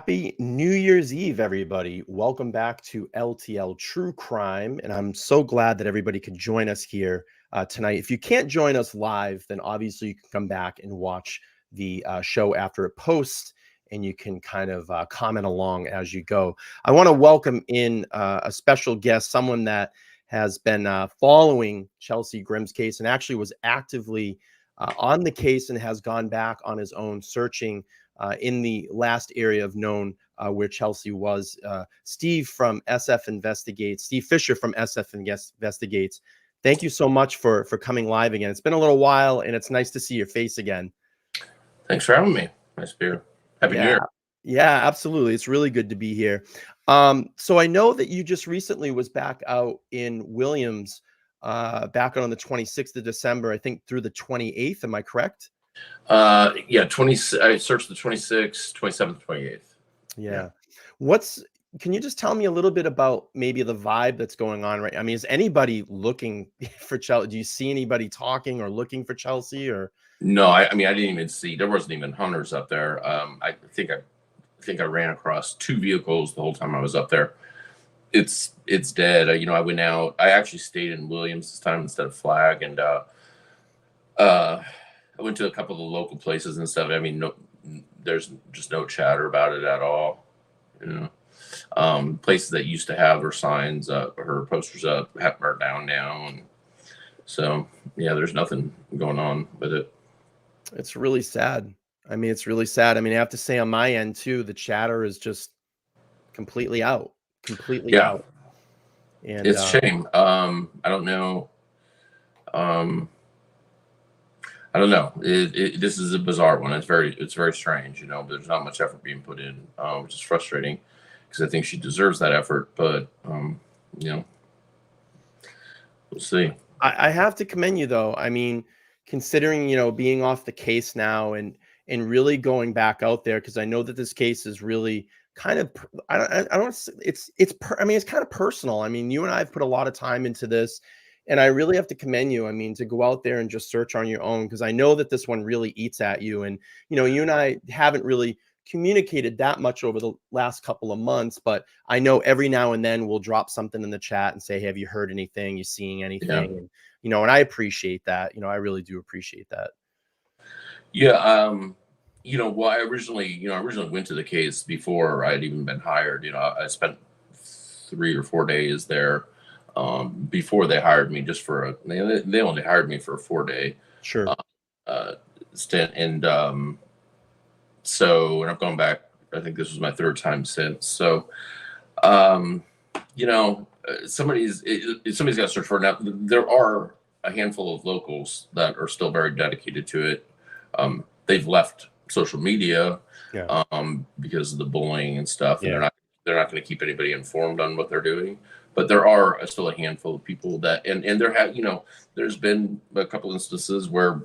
Happy New Year's Eve, everybody. Welcome back to LTL True Crime. And I'm so glad that everybody could join us here tonight. If you can't join us live, then obviously you can come back and watch the show after it posts, and you can kind of comment along as you go. I want to welcome in a special guest, someone that has been following Chelsea Grimm's case and actually was actively on the case and has gone back on his own searching in the last area of known where Chelsea was. Steve from SF Investigates, Steve Fischer from SF Investigates. Thank you so much for coming live again. It's been a little while, and it's nice to see your face again. Thanks for having me. Nice to be here. Happy New Year. Yeah, absolutely. It's really good to be here. So I know that you just recently was back out in Williams, back on the 26th of December, I think through the 28th. Am I correct? Yeah, I searched the 26th, 27th, 28th. Yeah. Can you just tell me a little bit about maybe the vibe that's going on right? I mean, is anybody looking for Chelsea? Do you see anybody talking or looking for Chelsea or? No, I mean, I didn't even see, there wasn't even hunters up there. I think I ran across two vehicles the whole time I was up there. It's dead. I went out, I actually stayed in Williams this time instead of Flag. And, I went to a couple of the local places and stuff. I mean, there's just no chatter about it at all. Places that used to have her signs up, her posters up, have burned down now. And so, yeah, there's nothing going on with it. It's really sad. I mean, it's really sad. I mean, I have to say on my end too, the chatter is just completely out, out. And it's a shame. I don't know. I don't know. This is a bizarre one. It's very strange, but there's not much effort being put in, which is frustrating because I think she deserves that effort. But, we'll see. I have to commend you, though. I mean, considering, being off the case now and really going back out there, because I know that this case is really kind of, it's kind of personal. I mean, you and I have put a lot of time into this. And I really have to commend you. I mean, to go out there and just search on your own, because I know that this one really eats at you. And, you and I haven't really communicated that much over the last couple of months, but I know every now and then we'll drop something in the chat and say, hey, have you heard anything? You seeing anything? Yeah. And I appreciate that. I really do appreciate that. Yeah. Well, I originally went to the case before I'd even been hired. I spent 3 or 4 days there. Before they hired me just for they only hired me for a 4-day stint. And so, and I've gone back, I think this was my 3rd time since. So, somebody's got to search for it. Now, there are a handful of locals that are still very dedicated to it. They've left social media because of the bullying and stuff. And they're not going to keep anybody informed on what they're doing. But there are still a handful of people that, and there have, there's been a couple instances where,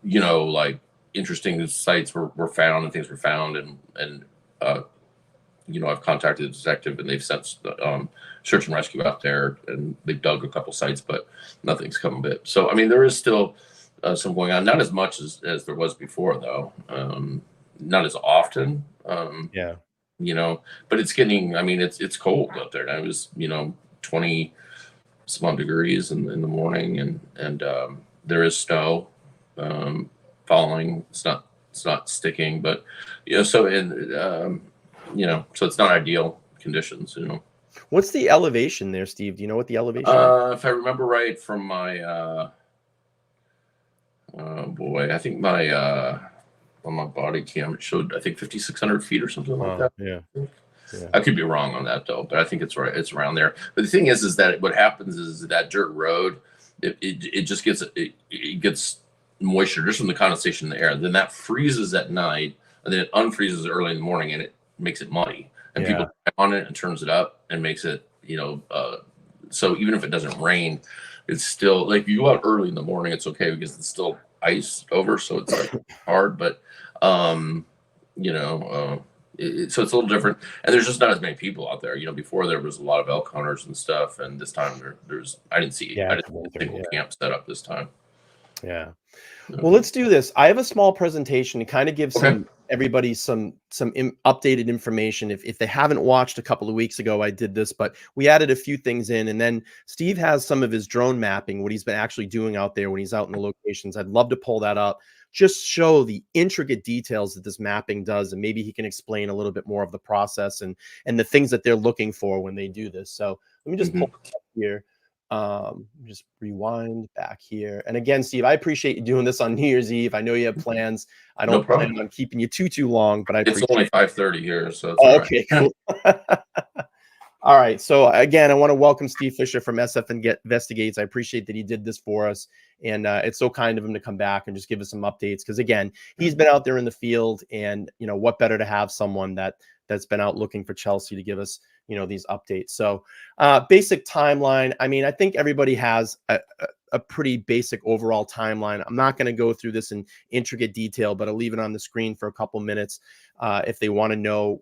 like interesting sites were found and things were found, and I've contacted the detective and they've sent search and rescue out there and they've dug a couple sites, but nothing's come of it. So, I mean, there is still some going on, not as much as there was before, though, not as often. But it's getting, I mean, it's cold out there. It was, 20 some odd degrees in the morning, and there is snow falling. It's not sticking, but so it's not ideal conditions. What's the elevation there, Steve? Do you know what the elevation is? If I remember right from my I think my on my body cam, it showed, I think 5,600 feet or something like that. Yeah. I could be wrong on that though, but I think it's right. It's around there. But the thing is that what happens is that dirt road, it just gets moisture just from the condensation in the air. Then that freezes at night, and then it unfreezes early in the morning, and it makes it muddy. And people drive on it and turns it up and makes it, so even if it doesn't rain, it's still like, if you go out early in the morning, it's okay because it's still ice over, so it's like hard. But so it's a little different, and there's just not as many people out there. Before there was a lot of elk hunters and stuff, and this time I didn't see a single camp set up this time. Yeah. Well, let's do this. I have a small presentation to kind of give Okay. everybody some updated information. If they haven't watched a couple of weeks ago, I did this, but we added a few things in, and then Steve has some of his drone mapping, what he's been actually doing out there when he's out in the locations. I'd love to pull that up, just show the intricate details that this mapping does, and maybe he can explain a little bit more of the process and the things that they're looking for when they do this. So let me just pull it up here. Just rewind back here. And again, Steve, I appreciate you doing this on New Year's Eve. I know you have plans. I No don't plan problem. on keeping you too long, but I It's appreciate only it. 5:30 here, so it's all Oh, right. okay, cool. All right. So again, I want to welcome Steve Fischer from SF Investigates. I appreciate that he did this for us. And it's so kind of him to come back and just give us some updates. Because again, he's been out there in the field, and what better to have someone that's been out looking for Chelsea to give us these updates. So basic timeline. I mean, I think everybody has a pretty basic overall timeline. I'm not going to go through this in intricate detail, but I'll leave it on the screen for a couple minutes if they want to know,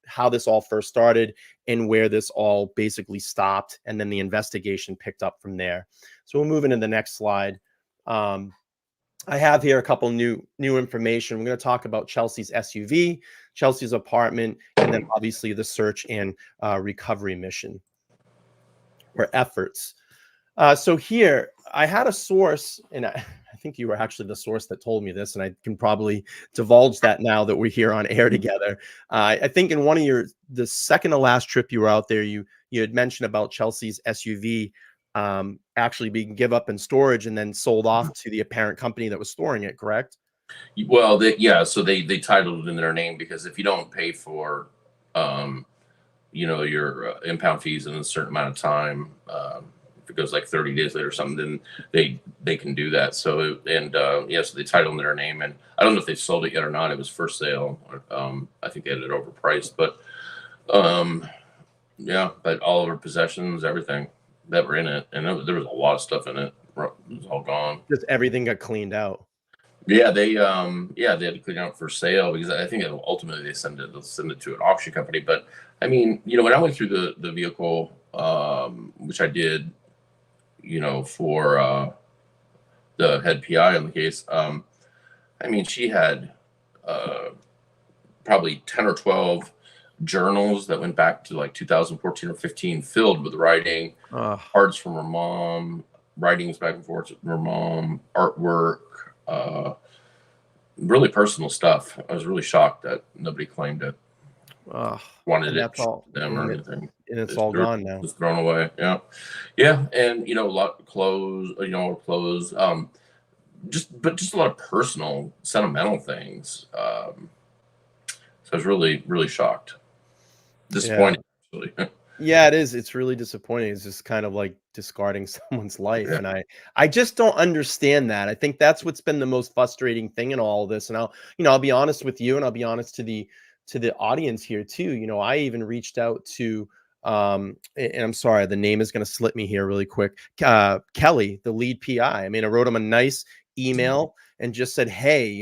how this all first started and where this all basically stopped, and then the investigation picked up from there. So we'll move into the next slide. I have here a couple new information. We're going to talk about Chelsea's SUV, Chelsea's apartment, and then obviously the search and recovery mission or efforts. So here I had a source, and I think you were actually the source that told me this, and I can probably divulge that now that we're here on air together. I think in one of the second to last trip you were out there, you had mentioned about Chelsea's SUV actually being give up in storage and then sold off to the apparent company that was storing it, correct? Well, so they titled it in their name, because if you don't pay for, your impound fees in a certain amount of time, if it goes like 30 days later or something, then they can do that. So so they titled in their name, and I don't know if they sold it yet or not. It was for sale. I think they had it overpriced, but but all of our possessions, everything that were in it, and there was a lot of stuff in it. It was all gone. Just everything got cleaned out. Yeah, they had to clean it out for sale, because I think ultimately they'll send it to an auction company. But I mean, when I went through the vehicle, which I did, for the head PI on the case, I mean, she had probably 10 or 12 journals that went back to like 2014 or 15, filled with writing, cards from her mom, writings back and forth with her mom, artwork, really personal stuff. I was really shocked that nobody claimed it, wanted it to them or anything. And it's all gone now. It's thrown away. Yeah, and a lot of clothes. Just a lot of personal, sentimental things. So I was really, really shocked, disappointed. Yeah. Actually. Yeah, it is. It's really disappointing. It's just kind of like discarding someone's life. Yeah. And I just don't understand that. I think that's what's been the most frustrating thing in all of this. And I'll be honest with you, and I'll be honest to the audience here too. I even reached out to and I'm sorry, the name is going to slip me here really quick. Kelly, the lead PI. I mean, I wrote him a nice email and just said, hey,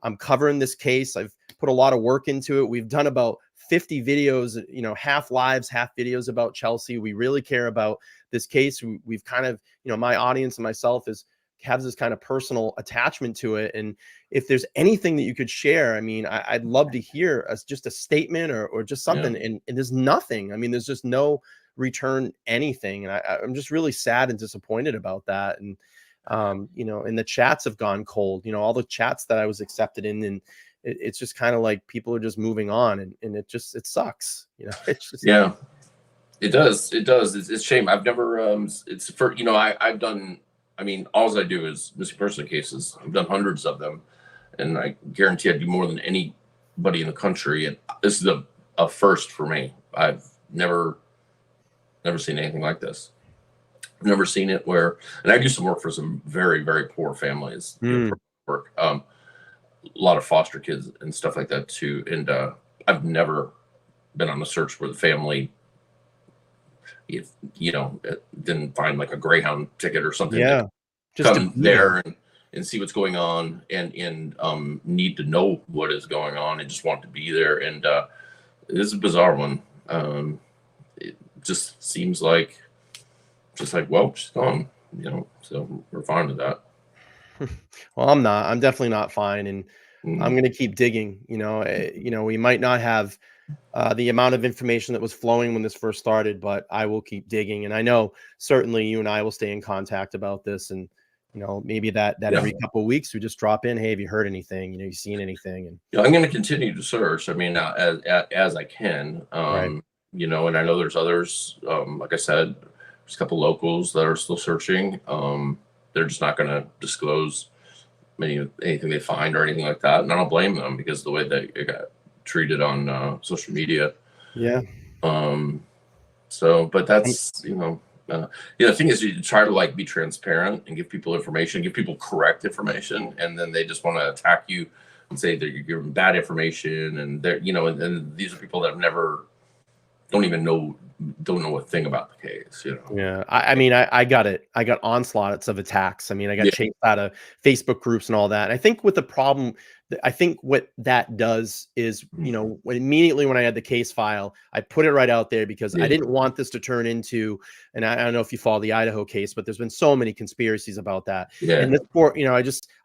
I'm covering this case. I've put a lot of work into it. We've done about 50 videos, half lives, half videos about Chelsea. We really care about this case. We've kind of, my audience and myself has this kind of personal attachment to it. And if there's anything that you could share, I mean, I'd love to hear just a statement or just something. Yeah. And there's nothing. I mean, there's just no return anything. And I'm just really sad and disappointed about that. And, and the chats have gone cold, all the chats that I was accepted in, and it's just kind of like people are just moving on, and it sucks. It's just, yeah, it does. It's a shame. I've never, it's for, I've done, I mean, all I do is missing person cases. I've done hundreds of them, and I guarantee I do more than anybody in the country. And this is a first for me. I've never seen anything like this. I've never seen it where, and I do some work for some very, very poor families. Work, a lot of foster kids and stuff like that too. And I've never been on a search where the family, didn't find like a Greyhound ticket or something. Yeah, just come there and see what's going on, and need to know what is going on, and just want to be there. And this is a bizarre one. It just seems like, well, she's gone, so we're fine with that. Well, I'm not. I'm definitely not fine, and I'm Mm. going to keep digging. We might not have the amount of information that was flowing when this first started, but I will keep digging. And I know certainly you and I will stay in contact about this. And maybe that Yeah. every couple of weeks we just drop in. Hey, have you heard anything? You seen anything? And Yeah, I'm going to continue to search. I mean, as I can, right, and I know there's others. Like I said, there's a couple locals that are still searching. They're just not going to disclose anything they find or anything like that, and I don't blame them because the way they got treated on social media. yeah, But that's the thing is you try to like be transparent and give people information, give people correct information, and then they just want to attack you and say that you're giving bad information, and they're and these are people that have never don't know a thing about the case. yeah. I mean, I got it. I got onslaughts of attacks. I mean, I got Yeah. chased out of Facebook groups and all that. And I think with the problem, I think what that does is, immediately when I had the case file, I put it right out there because I Yeah. didn't want this to turn into, and I don't know if you follow the Idaho case, but there's been so many conspiracies about that. Yeah. And this poor,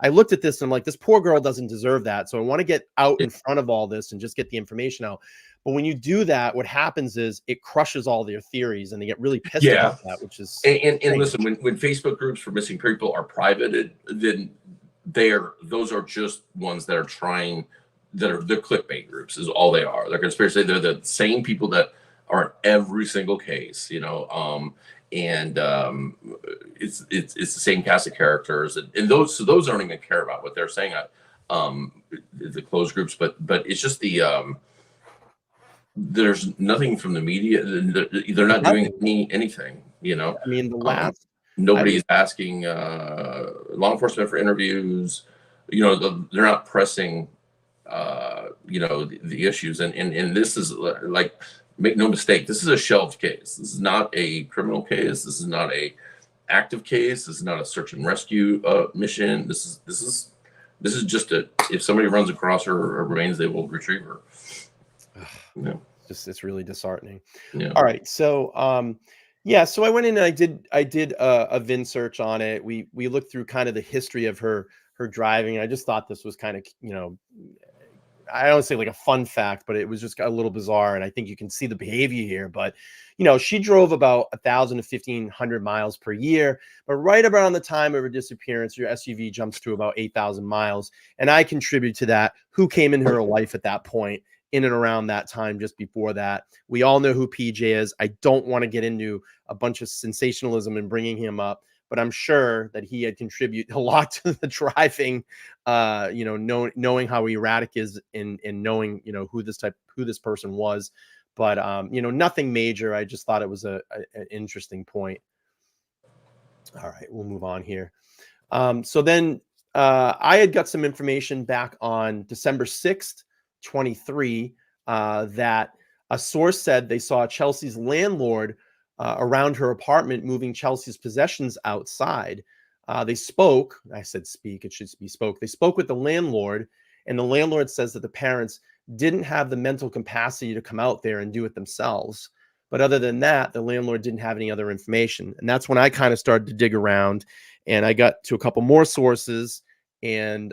I looked at this and I'm like, this poor girl doesn't deserve that. So I want to get out in front of all this and just get the information out. But when you do that, what happens is it crushes all their theories and they get really pissed about that, which is and listen, when Facebook groups for missing people are privated, then those are just ones that are they're clickbait groups is all they are. They're conspiracy. They're the same people that are in every single case, and it's the same cast of characters, and those don't even care about what they're saying. The closed groups, but it's just there's nothing from the media. They're not doing anything. I mean, the last Nobody's asking law enforcement for interviews. They're not pressing the issues, and this is like, make no mistake, this is a shelved case. This is not a criminal case. This is not a active case. This is not a search and rescue mission. This is just if somebody runs across her remains, they will retrieve her. Yeah. It's really disheartening. Yeah. All right. So, so I went in and I did a VIN search on it. We looked through kind of the history of her driving. I just thought this was kind of, I don't say like a fun fact, but it was just a little bizarre. And I think you can see the behavior here, but she drove about 1,000 to 1,500 miles per year, but right around the time of her disappearance, your SUV jumps to about 8,000 miles. And I contribute to that. Who came in her life at that point? In and around that time, just before that. We all know who PJ is. I don't want to get into a bunch of sensationalism and bringing him up, but I'm sure that he had contributed a lot to the driving, knowing how erratic is in knowing, who this person was. But, nothing major. I just thought it was an interesting point. All right, we'll move on here. So then I had got some information back on December 6th, 23, that a source said they saw Chelsea's landlord around her apartment moving Chelsea's possessions outside. They spoke. I said speak. It should be spoke. They spoke with the landlord, and the landlord says that the parents didn't have the mental capacity to come out there and do it themselves. But other than that, the landlord didn't have any other information. And that's when I kind of started to dig around, and I got to a couple more sources, and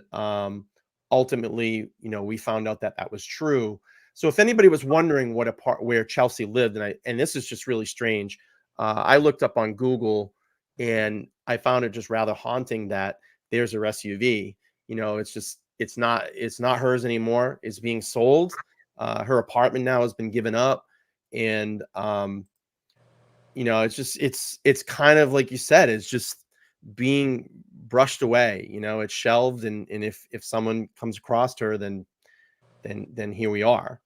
ultimately, we found out that that was true. So if anybody was wondering where Chelsea lived, and this is just really strange, I looked up on Google and I found it just rather haunting that there's her SUV. It's not hers anymore. It's being sold. Her apartment now has been given up, and it's kind of like you said, it's just being brushed away. It's shelved, and if someone comes across her, then here we are.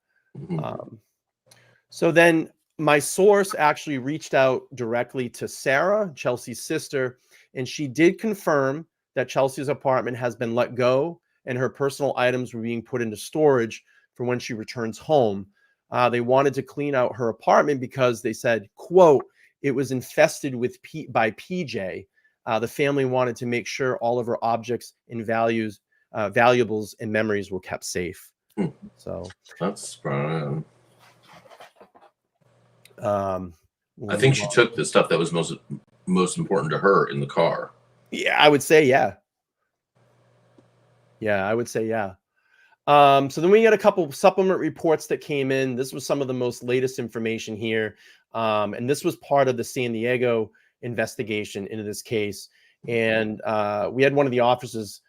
So then my source actually reached out directly to Sarah, Chelsea's sister, and she did confirm that Chelsea's apartment has been let go and her personal items were being put into storage for when she returns home. They wanted to clean out her apartment because they said, quote, it was infested by PJ. The family wanted to make sure all of her objects and valuables and memories were kept safe. So that's I think she took the stuff that was most important to her in the car. Yeah, I would say, yeah. Yeah, I would say, yeah. So then we got a couple supplement reports that came in. This was some of the most latest information here. And this was part of the San Diego investigation into this case. And we had one of the officers,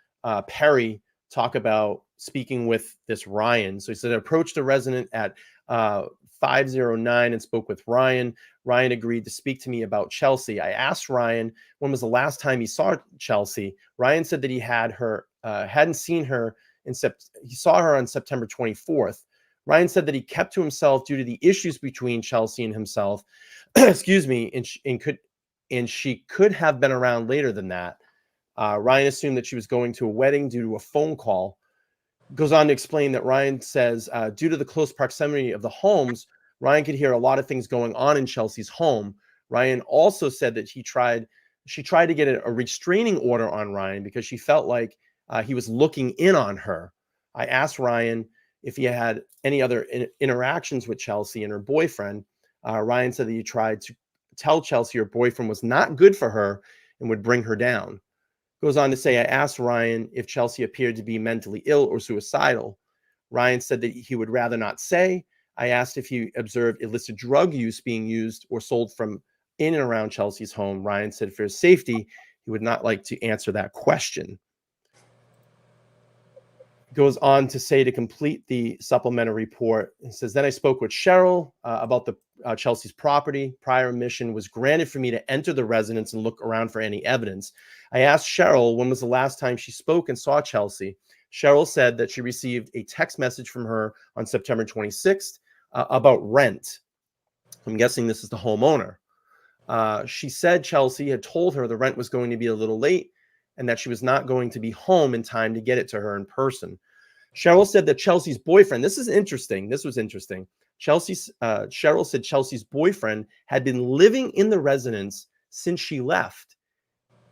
Perry, talk about speaking with this Ryan. So he said, I approached a resident at 509 and spoke with Ryan. Ryan agreed to speak to me about Chelsea. I asked Ryan when was the last time he saw Chelsea. Ryan said that he hadn't seen her he saw her on September 24th. Ryan said that he kept to himself due to the issues between Chelsea and himself. Excuse me, and she could have been around later than that. Ryan assumed that she was going to a wedding due to a phone call. Goes on to explain that Ryan says, due to the close proximity of the homes, Ryan could hear a lot of things going on in Chelsea's home. Ryan also said that she tried to get a restraining order on Ryan because she felt like he was looking in on her. I asked Ryan if he had any other interactions with Chelsea and her boyfriend. Ryan said that he tried to tell Chelsea her boyfriend was not good for her and would bring her down. Goes on to say, I asked Ryan if Chelsea appeared to be mentally ill or suicidal. Ryan said that he would rather not say. I asked if he observed illicit drug use being used or sold from in and around Chelsea's home. Ryan said for his safety, he would not like to answer that question. Goes on to say to complete the supplementary report. He says, then I spoke with Cheryl about the Chelsea's property. Prior permission was granted for me to enter the residence and look around for any evidence. I asked Cheryl when was the last time she spoke and saw Chelsea. Cheryl said that she received a text message from her on September 26th about rent. I'm guessing this is the homeowner. She said Chelsea had told her the rent was going to be a little late and that she was not going to be home in time to get it to her in person. Cheryl said that Chelsea's boyfriend, this was interesting. Cheryl said Chelsea's boyfriend had been living in the residence since she left,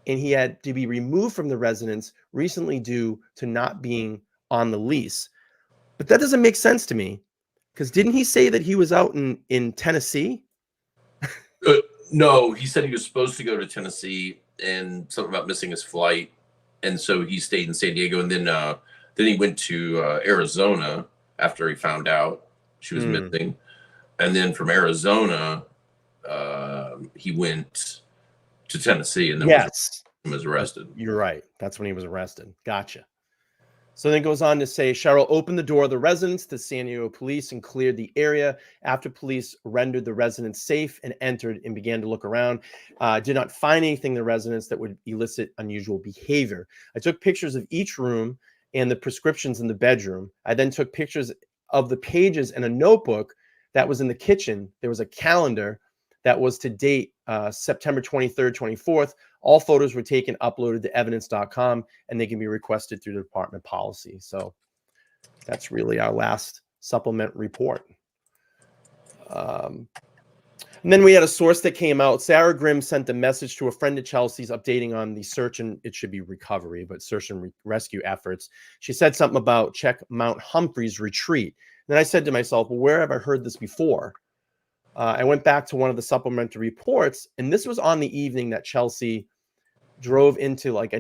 and he had to be removed from the residence recently due to not being on the lease. But that doesn't make sense to me, because didn't he say that he was out in Tennessee? No, he said he was supposed to go to Tennessee and something about missing his flight, and so he stayed in San Diego, and then he went to Arizona after he found out she was missing, and then from Arizona he went to Tennessee, and then was arrested. You're right. That's when he was arrested. Gotcha. So then it goes on to say, Cheryl opened the door of the residence to San Diego police and cleared the area after police rendered the residence safe and entered and began to look around. Did not find anything in the residence that would elicit unusual behavior. I took pictures of each room and the prescriptions in the bedroom. I then took pictures of the pages in a notebook that was in the kitchen. There was a calendar that was to date September 23rd, 24th. All photos were taken, uploaded to evidence.com, and they can be requested through the department policy. So that's really our last supplement report. And then we had a source that came out. Sarah Grimm sent a message to a friend of Chelsea's updating on the search and it should be recovery, but search and rescue efforts. She said something about check Mount Humphrey's retreat. And then I said to myself, well, where have I heard this before? I went back to one of the supplementary reports, and this was on the evening that Chelsea drove into like a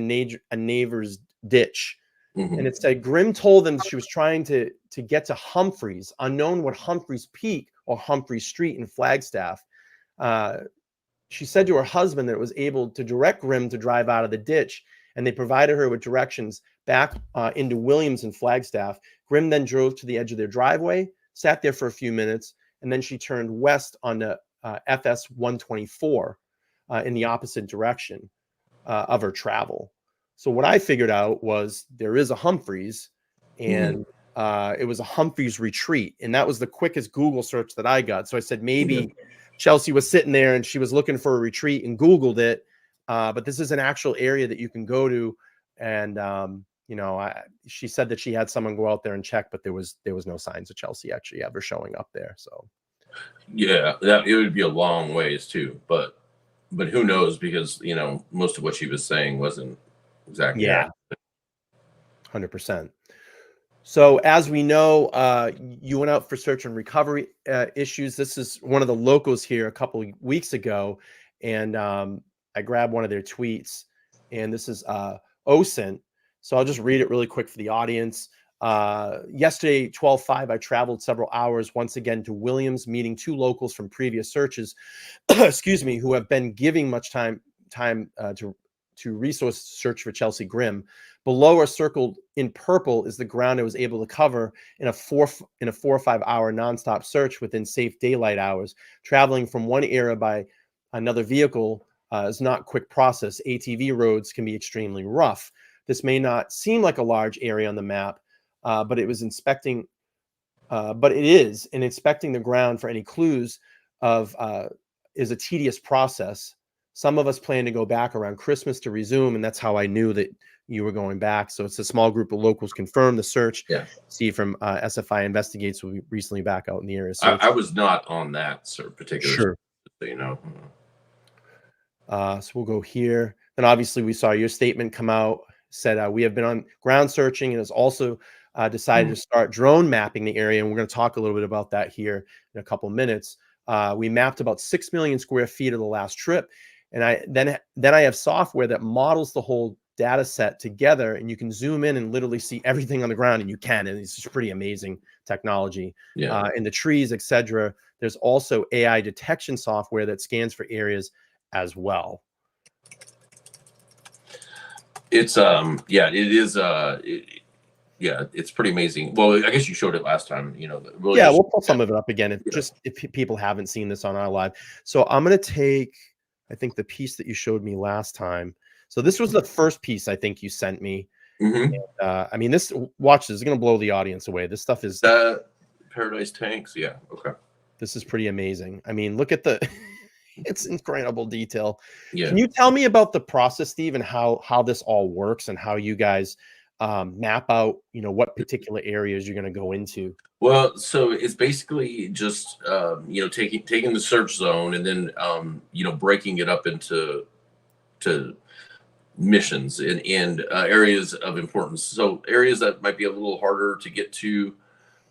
neighbor's ditch. And it said Grimm told them she was trying to get to Humphreys, unknown what Humphreys Peak or Humphreys Street in Flagstaff. She said to her husband that it was able to direct Grimm to drive out of the ditch, and they provided her with directions back into Williams and Flagstaff. Grimm then drove to the edge of their driveway, sat there for a few minutes, and then she turned west onto FS 124 in the opposite direction of her travel. So what I figured out was there is a Humphreys, and it was a Humphreys retreat, and that was the quickest Google search that I got. So I said maybe Chelsea was sitting there and she was looking for a retreat and Googled it, but this is an actual area that you can go to. And she said that she had someone go out there and check, but there was no signs of Chelsea actually ever showing up there. So yeah, that it would be a long ways too, but who knows, because most of what she was saying wasn't exactly right. 100%. So as we know, you went out for search and recovery issues. This is one of the locals here a couple of weeks ago, and I grabbed one of their tweets, and this is OSINT. So I'll just read it really quick for the audience. Yesterday, 12/5, I traveled several hours once again to Williams, meeting 2 locals from previous searches, excuse me, who have been giving much time to resource search for Chelsea Grimm. Below are circled in purple is the ground I was able to cover in a 4 or 5 hour nonstop search within safe daylight hours. Traveling from one area by another vehicle is not a quick process. ATV roads can be extremely rough. This may not seem like a large area on the map, but it is, and inspecting the ground for any clues is a tedious process. Some of us plan to go back around Christmas to resume, and that's how I knew that you were going back. So it's a small group of locals confirmed the search. Yeah. Steve from SFI Investigates will be recently back out in the area. I was not on that particular. Sure. You know. So we'll go here. And obviously we saw your statement come out, said we have been on ground searching and has also decided to start drone mapping the area. And we're going to talk a little bit about that here in a couple of minutes. We mapped about 6 million square feet of the last trip. And then I have software that models the whole data set together, and you can zoom in and literally see everything on the ground, and it's just pretty amazing technology. Yeah. In the trees, etc. There's also AI detection software that scans for areas as well. It's it's pretty amazing. Well, I guess you showed it last time, really. Yeah, we'll put some of it up again if people haven't seen this on our live. So I'm going to take, I think, the piece that you showed me last time. So this was the first piece I think you sent me. Mm-hmm. And, I mean, this is going to blow the audience away. This stuff is Paradise tanks. Yeah. Okay. This is pretty amazing. I mean, look at it's incredible detail. Yeah. Can you tell me about the process, Steve, and how this all works and how you guys map out, what particular areas you're going to go into? Well, so it's basically just taking the search zone and then breaking it up into missions and areas of importance. So areas that might be a little harder to get to,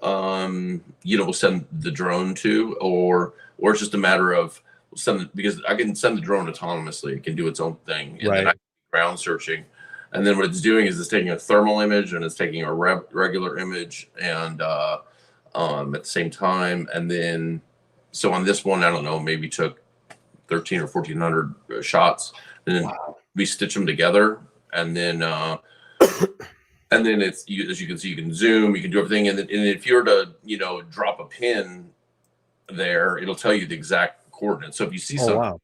we'll send the drone to, or it's just a matter of because I can send the drone autonomously. It can do its own thing, and then I can ground searching. And then what it's doing is it's taking a thermal image and it's taking a regular image, and at the same time. And then, so on this one, I don't know, maybe took 13 or 1400 shots, and then we stitch them together. And then, as you can see, you can zoom, you can do everything. And if you were to, drop a pin there, it'll tell you the exact coordinates. So if you see something,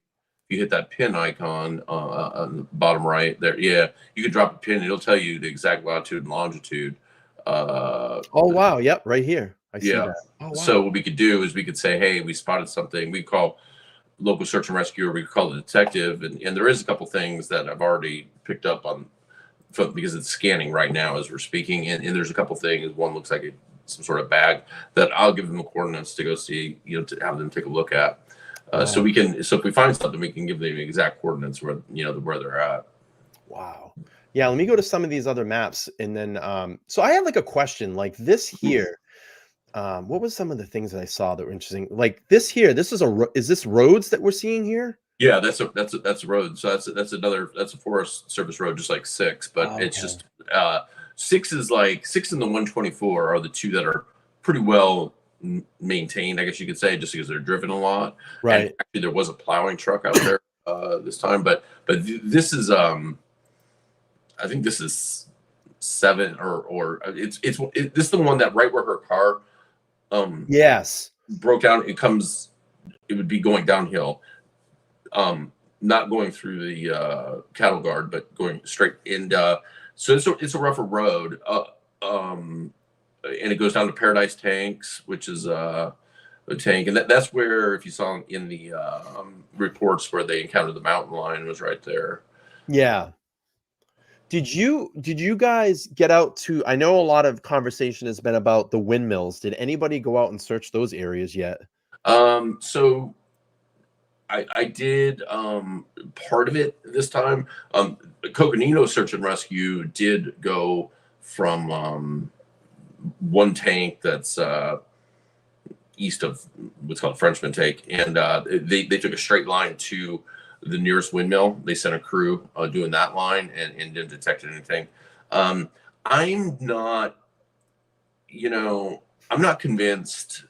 you hit that pin icon on the bottom right there. Yeah, you can drop a pin. It'll tell you the exact latitude and longitude. Yep, right here. I see that. Oh, wow. So what we could do is we could say, hey, we spotted something. We call local search and rescue, or we call the detective. And there is a couple things that I've already picked up on because it's scanning right now as we're speaking. And there's a couple things. One looks like some sort of bag that I'll give them the coordinates to go see, to have them take a look at. So if we find something, we can give them the exact coordinates where they're at. Wow. Yeah. Let me go to some of these other maps. And then, so I had like a question like this here. What was some of the things that I saw that were interesting? Like this here, is this roads that we're seeing here? Yeah, that's a road. So that's a Forest Service road, just like 6, but it's just 6 is like 6 and the 124 are the two that are pretty well maintained, I guess you could say, just because they're driven a lot. Right. And actually, there was a plowing truck out there this time, but this is I think this is 7 or this is the one that right where her car broke down. It would be going downhill, not going through the cattle guard, but going straight. And so it's a rougher road. And it goes down to Paradise Tanks, which is a tank, and that's where, if you saw in the reports, where they encountered the mountain lion was right there. Yeah. Did you guys get out to? I know a lot of conversation has been about the windmills. Did anybody go out and search those areas yet? So I did part of it this time. Coconino Search and Rescue did go from one tank that's east of what's called Frenchman Tank, and they took a straight line to the nearest windmill. They sent a crew doing that line and didn't detect anything. I'm not, I'm not convinced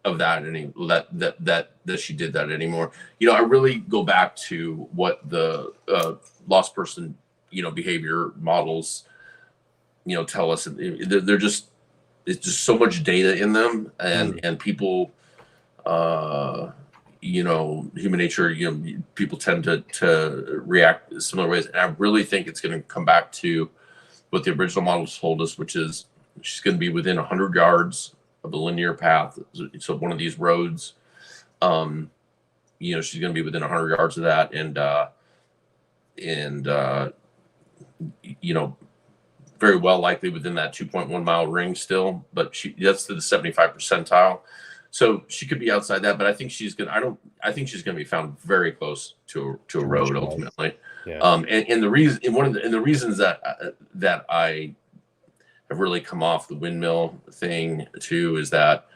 of that that she did that anymore. I really go back to what the lost person, behavior models, tell us. They're just, it's just so much data in them, and people, human nature, people tend to react similar ways. And I really think it's going to come back to what the original models told us, which is she's going to be within 100 yards of a linear path. So one of these roads, she's going to be within 100 yards of that, and very well likely within that 2.1 mile ring still, but that's to the 75 percentile. So she could be outside that, but I think she's going to, I think she's going to be found very close to a road ultimately. Yeah. And the reasons that I have really come off the windmill thing too is that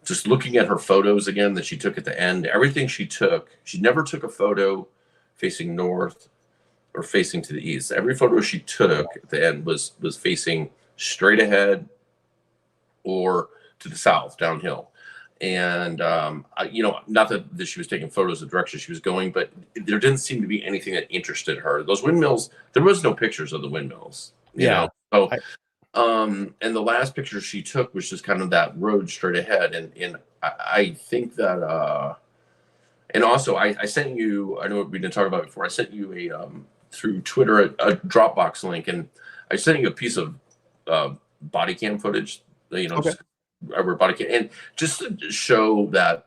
just looking at her photos again that she took at the end, everything she took, she never took a photo facing north or facing to the east. Every photo she took at the end was facing straight ahead or to the south, downhill. And not that she was taking photos of the direction she was going, but there didn't seem to be anything that interested her. Those windmills, there was no pictures of the windmills. You know? So and the last picture she took was just kind of that road straight ahead. And I think that and also I sent you, I know we didn't talk about it before, I sent you a through Twitter a Dropbox link, and I sent you a piece of body cam footage, just over body cam, and just to show that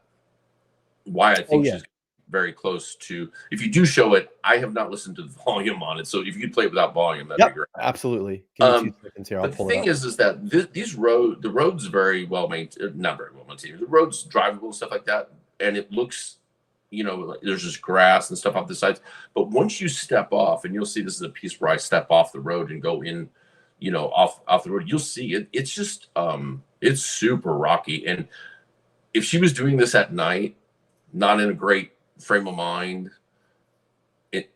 why I think she's very close to. If you do show it, I have not listened to the volume on it, so if you could play it without volume, that'd be great. Absolutely. Give me 2 seconds here. I'll pull it up. The thing is that the road's very well maintained, not very well maintained. The road's drivable and stuff like that, and it looks, there's just grass and stuff off the sides. But once you step off, and you'll see this is a piece where I step off the road and go in, off the road, you'll see it. It's just it's super rocky. And if she was doing this at night, not in a great frame of mind, it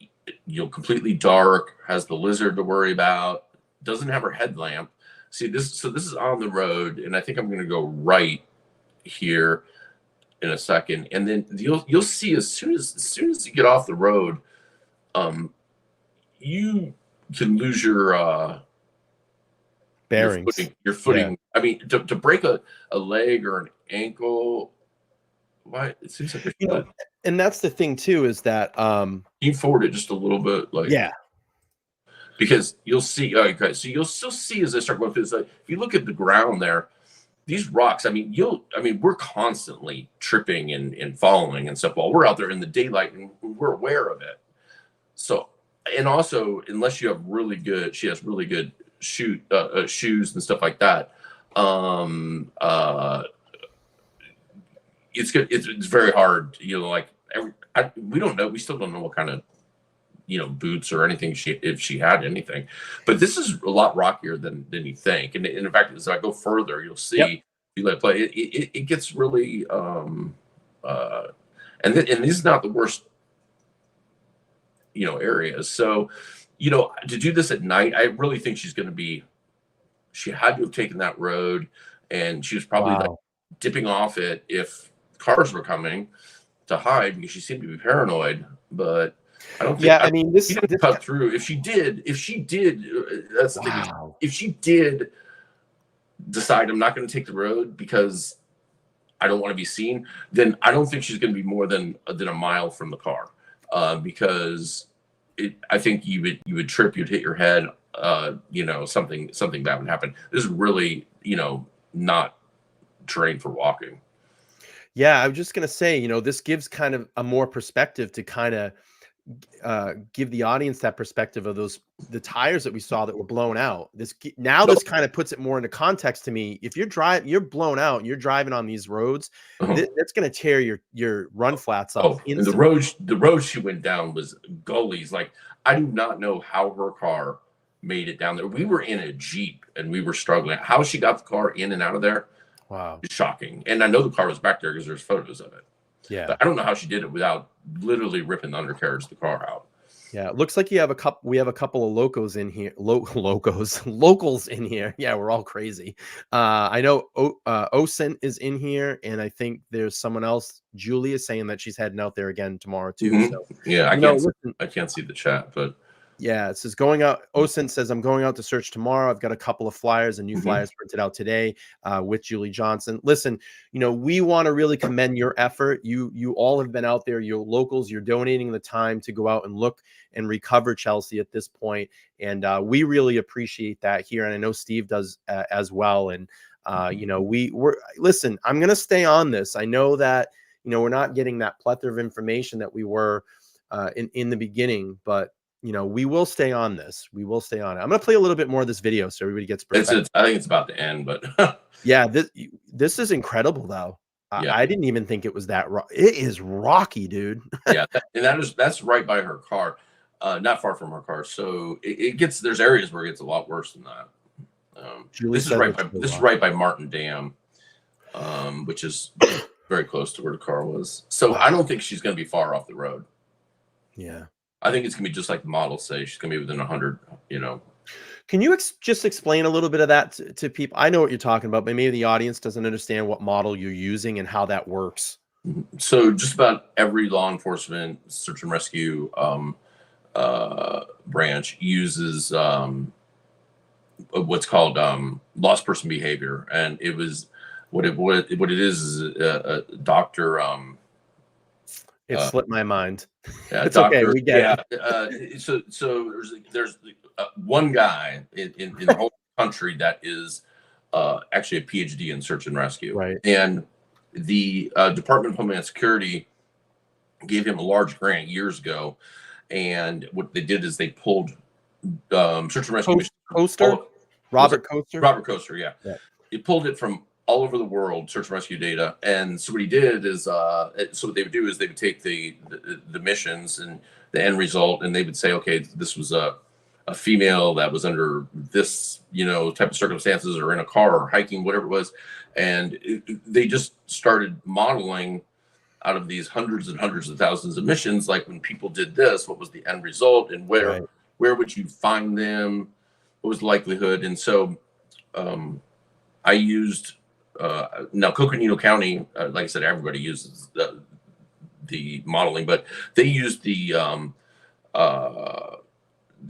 completely dark, has the lizard to worry about, doesn't have her headlamp. See this, so this is on the road, and I think I'm going to go right here in a second, and then you'll see as soon as you get off the road, you can lose your bearings, your footing. I mean, to break a leg or an ankle, why it seems like and that's the thing too, is that you forward it just a little bit, because you'll see. Okay, so you'll still see as I start going through this. Like, if you look at the ground there, these rocks. I mean, we're constantly tripping and falling and stuff while we're out there in the daylight, and we're aware of it. So, and also, unless you have she has really good shoes and stuff like that. It's good. It's very hard. We don't know. We still don't know what kind of boots or anything if she had anything, but this is a lot rockier than you think. And in fact, as I go further, you'll see you let it play. It gets really and this is not the worst areas. So to do this at night, I really think she had to have taken that road, and she was probably like dipping off it if cars were coming to hide, because she seemed to be paranoid. But I don't think this didn't cut through. If she did, that's the thing. If she did decide, I'm not going to take the road because I don't want to be seen, then I don't think she's going to be more than a mile from the car, because I think you would trip, you'd hit your head, something bad would happen. This is really not terrain for walking. Yeah, I was just going to say, this gives kind of a more perspective to kind of give the audience that perspective of the tires that we saw that were blown out. This kind of puts it more into context to me. If you're blown out and you're driving on these roads, that's going to tear your run flats up. And the road she went down was gullies. Like, I do not know how her car made it down there. We were in a Jeep and we were struggling. How she got the car in and out of there, is shocking. And I know the car was back there because there's photos of it. Yeah, but I don't know how she did it without literally ripping the undercarriage of the car out. Yeah, it looks like you have a couple. We have a couple of locals in here. Locals in here. Yeah, we're all crazy. I know Osen is in here, and I think there's someone else. Julia saying that she's heading out there again tomorrow too. Mm-hmm. So Yeah, listen, I can't see the chat, but yeah, it says going out. Osen says, I'm going out to search tomorrow. I've got a couple of flyers and new mm-hmm. flyers printed out today with Julie Johnson. Listen, we want to really commend your effort. You all have been out there. You're locals. You're donating the time to go out and look and recover Chelsea at this point. And we really appreciate that here. And I know Steve does as well. And, listen, I'm going to stay on this. I know that, we're not getting that plethora of information that we were in the beginning, but we will stay on this. We will stay on it. I'm going to play a little bit more of this video so everybody gets perspective. I think it's about to end, but yeah, this is incredible though. Yeah. I didn't even think it was that it is rocky, dude. Yeah, that's right by her car, not far from her car. So there's areas where it gets a lot worse than that. This is right by Martin Dam, which is very close to where the car was. So I don't think she's going to be far off the road. Yeah. I think it's going to be just like the models say. She's going to be within 100, Can you just explain a little bit of that to people? I know what you're talking about, but maybe the audience doesn't understand what model you're using and how that works. So just about every law enforcement search and rescue branch uses what's called lost person behavior. And it was what it is Dr. It slipped my mind. Yeah, it's okay. We get it. So there's one guy in the whole country that is actually a PhD in search and rescue. Right. And the Department of Homeland Security gave him a large grant years ago. And what they did is they pulled search and rescue Robert Coaster. Yeah. He pulled it from all over the world, search and rescue data. And so what he did is, so what they would do is they would take the missions and the end result, and they would say, okay, this was a female that was under this, type of circumstances, or in a car or hiking, whatever it was. And they just started modeling out of these hundreds and hundreds of thousands of missions, like when people did this, what was the end result, and where would you find them? What was the likelihood? And so I used, now Coconino County, like I said, everybody uses the modeling, but they used the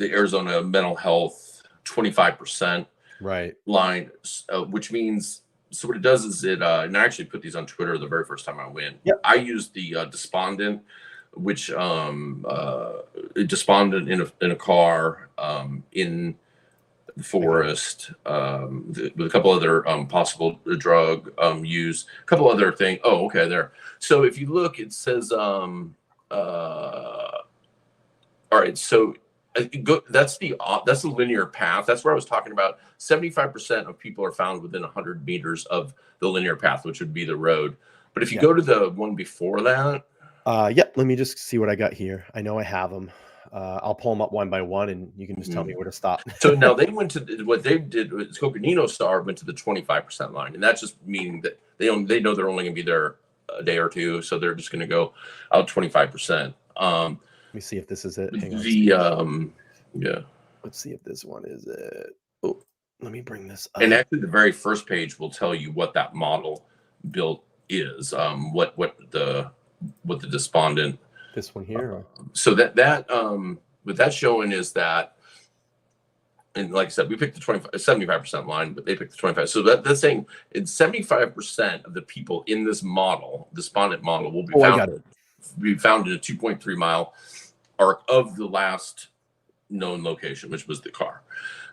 Arizona mental health 25% line, which means, so what it does is and I actually put these on Twitter the very first time I went. Yep. I used the despondent, which despondent in a car in the forest, with a couple other possible drug use, a couple other things. Oh, okay, there. So if you look, it says, all right, so that's the linear path. That's where I was talking about. 75% of people are found within 100 meters of the linear path, which would be the road. But if you go to the one before that, let me just see what I got here. I know I have them. I'll pull them up one by one, and you can just tell me where to stop. So now they went to what they did was Coconino Star went to the 25% line, and that's just meaning that they know they're only going to be there a day or two, so they're just going to go out 25%. Let me see if this is it. Hang on. Let's see if this one is it. Oh, let me bring this up. And actually, the very first page will tell you what that model built is. What the despondent. This one here. So what that's showing is that, and like I said, we picked the 75% line, but they picked the 25. So that's saying it's 75% of the people in this model, despondent model, will be found in a 2.3 mile arc of the last known location, which was the car.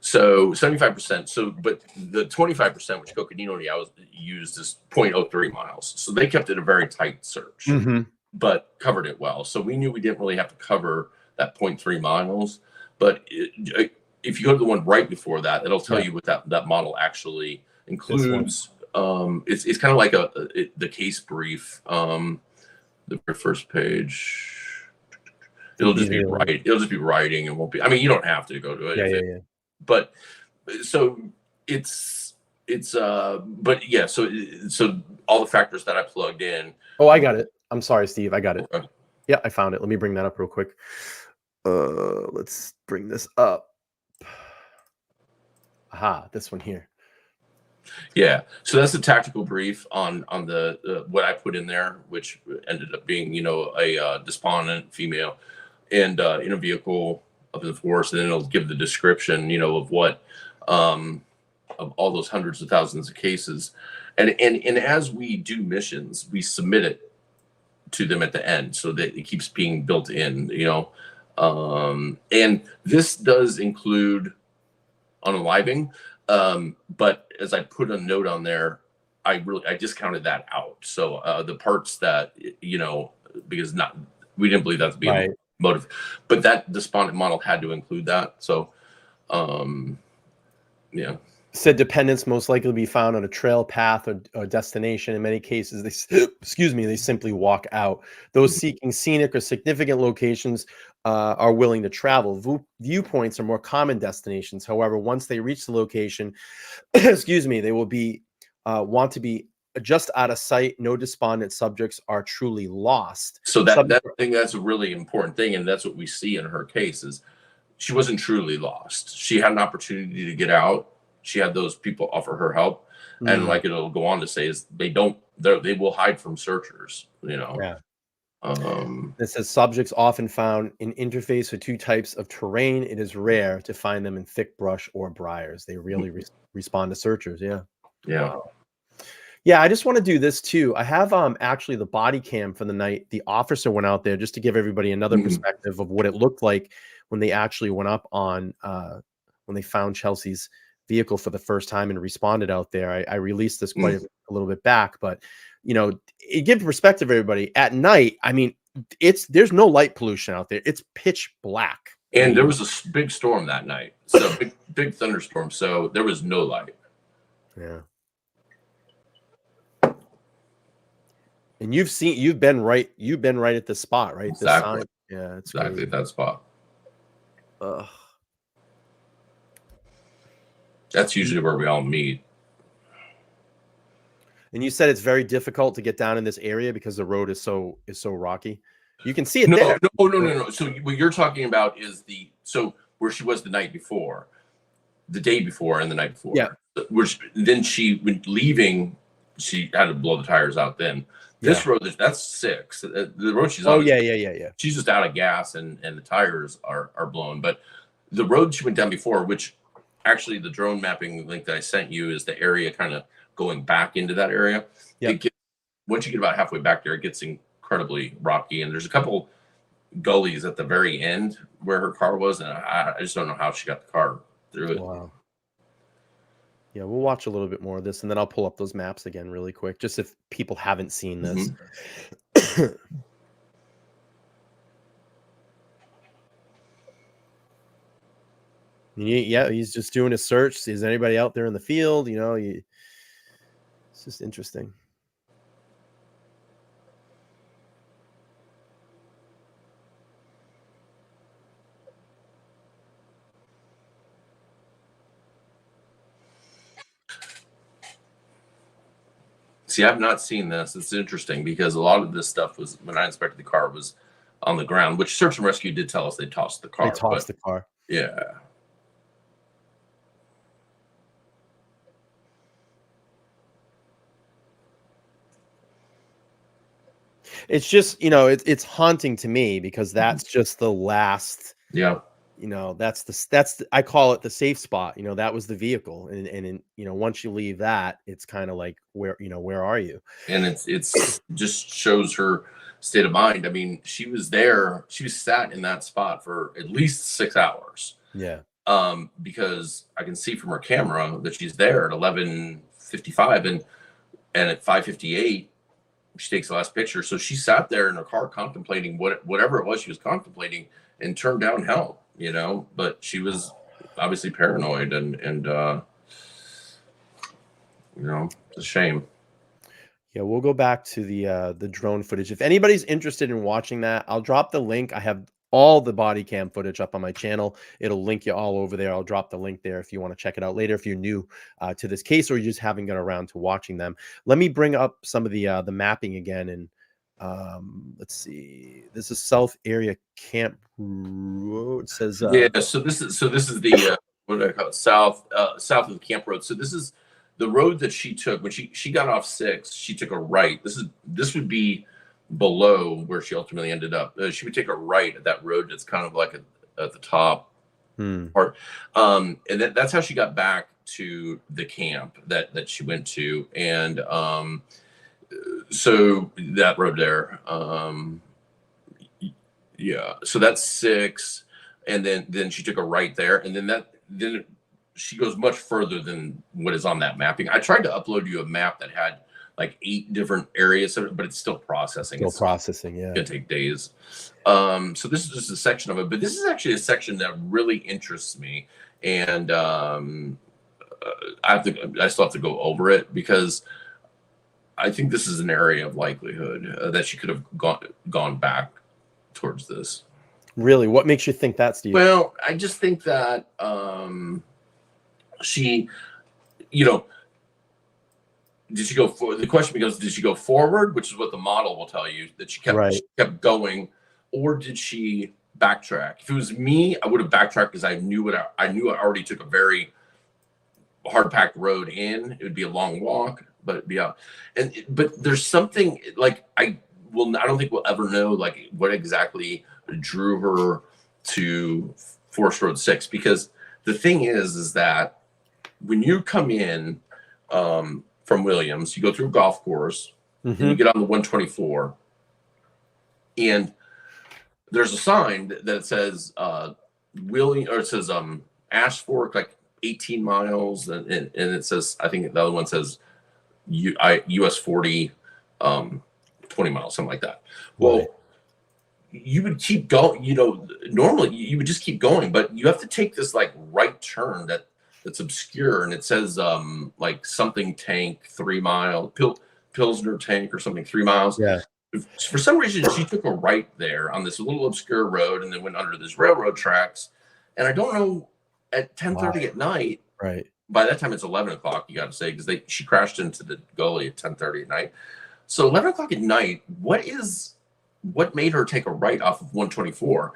So 75%. So, but the 25%, which Coconino used, is 0.03 miles. So they kept it a very tight search, but covered it well. So we knew we didn't really have to cover that 0.3 miles. But if you go to the one right before that, it'll tell you what that model actually includes. It's kind of like the case brief. The very first page. It'll just be right. It'll just be writing, and won't be. I mean, you don't have to go to it. But so but yeah. So all the factors that I plugged in. Oh, I got it. I'm sorry, Steve. I got it. Okay. Yeah, I found it. Let me bring that up real quick. Let's bring this up. Aha, this one here. Yeah, so that's a tactical brief on the what I put in there, which ended up being, you know, a despondent female and in a vehicle up in the forest, and then it'll give the description, you know, of what of all those hundreds of thousands of cases, and as we do missions, we submit it to them at the end so that it keeps being built in, you know, and this does include unaliving. But as I put a note on there, I discounted that out. So the parts that, you know, because we didn't believe that to be a motive, but that despondent model had to include that. So yeah. Said dependents most likely be found on a trail, path, or destination. In many cases, they simply walk out. Those seeking scenic or significant locations are willing to travel. Viewpoints are more common destinations. However, once they reach the location, they will be want to be just out of sight. No despondent subjects are truly lost. So I think that's a really important thing, and that's what we see in her case is she wasn't truly lost. She had an opportunity to get out. She had those people offer her help, and like it'll go on to say is they will hide from searchers, you know. Yeah. It says subjects often found in interface with two types of terrain. It is rare to find them in thick brush or briars. They really respond to searchers. Yeah. Yeah. Wow. Yeah, I just want to do this too. I have actually the body cam for the night. The officer went out there just to give everybody another perspective of what it looked like when they actually went up on when they found Chelsea's vehicle for the first time and responded out there. I released this quite a little bit back, but you know, it gives perspective to everybody. At night, I mean, there's no light pollution out there. It's pitch black. And there was a big storm that night. So big thunderstorm. So there was no light. Yeah. And you've been right at the spot, right? Exactly. Yeah, it's exactly at that spot. That's usually where we all meet. And you said it's very difficult to get down in this area because the road is so rocky. You can see it there. No. So what you're talking about is so where she was the night before, the day before, and the night before. Yeah. Then when leaving, she had to blow the tires out. Then this road, that's 6. The road she's on. Oh yeah. She's just out of gas and the tires are blown. But the road she went down before, which actually the drone mapping link that I sent you is the area kind of going back into that area. Yeah. Once you get about halfway back there, it gets incredibly rocky, and there's a couple gullies at the very end where her car was, and I just don't know how she got the car through it. Wow. Yeah, we'll watch a little bit more of this, and then I'll pull up those maps again really quick, just if people haven't seen this. Yeah, he's just doing a search. Is anybody out there in the field? You know, it's just interesting. See, I've not seen this. It's interesting because a lot of this stuff was when I inspected the car was on the ground, which search and rescue did tell us they tossed the car. They tossed the car. Yeah. It's just, you know, it's haunting to me because that's just the last. Yeah. You know, I call it the safe spot. You know, that was the vehicle, and you know, once you leave that, it's kind of like where are you? And it's just shows her state of mind. I mean, she was sat in that spot for at least 6 hours. Yeah. Because I can see from her camera that she's there at 11:55, and at 5:58 she takes the last picture. So she sat there in her car contemplating whatever it was she was contemplating, and turned down help. You know, but she was obviously paranoid, and you know, it's a shame. Yeah, we'll go back to the drone footage. If anybody's interested in watching that, I'll drop the link. I have all the body cam footage up on my channel. It'll link you all over there. I'll drop the link there if you want to check it out later, if you're new to this case or you just haven't got around to watching them. Let me bring up some of the mapping again, and Let's see. This is South Area Camp Road. It says Yeah, so this is the what do I call it? South of the Camp Road. So this is the road that she took when she got off 6. She took a right. This would be below where she ultimately ended up. She would take a right at that road that's kind of like at the top part, and that's how she got back to the camp that she went to, and so that road there. Yeah, so that's 6, and then she took a right there, and then she goes much further than what is on that mapping. I tried to upload you a map that had like 8 different areas of it, but it's still processing. Still processing, yeah. It's gonna take days. So this is just a section of it, but this is actually a section that really interests me, and I still have to go over it because I think this is an area of likelihood that she could have gone back towards this. Really? What makes you think that, Steve? Well, I just think that she, did she go for the question becomes, did she go forward, which is what the model will tell you that she kept going, or did she backtrack? If it was me, I would have backtracked because I knew I already took a very hard packed road in. It would be a long walk, but it'd be out. But there's something like I don't think we'll ever know like what exactly drew her to Forest Road 6, because the thing is that when you come in from Williams, you go through a golf course and you get on the 124, and there's a sign that says Ashfork, like 18 miles, and it says, I think the other one says US 40 20 miles, something like that. Well, you would keep going, normally you would just keep going, but you have to take this like right turn that's obscure, and it says like something tank 3 mile, Pilsner tank or something 3 miles. Yeah. For some reason she took a right there on this little obscure road and then went under this railroad tracks, and I don't know, at 10:30 at night, right, by that time it's 11 o'clock, you got to say, because she crashed into the gully at 10:30 at night. So 11 o'clock at night, what made her take a right off of 124?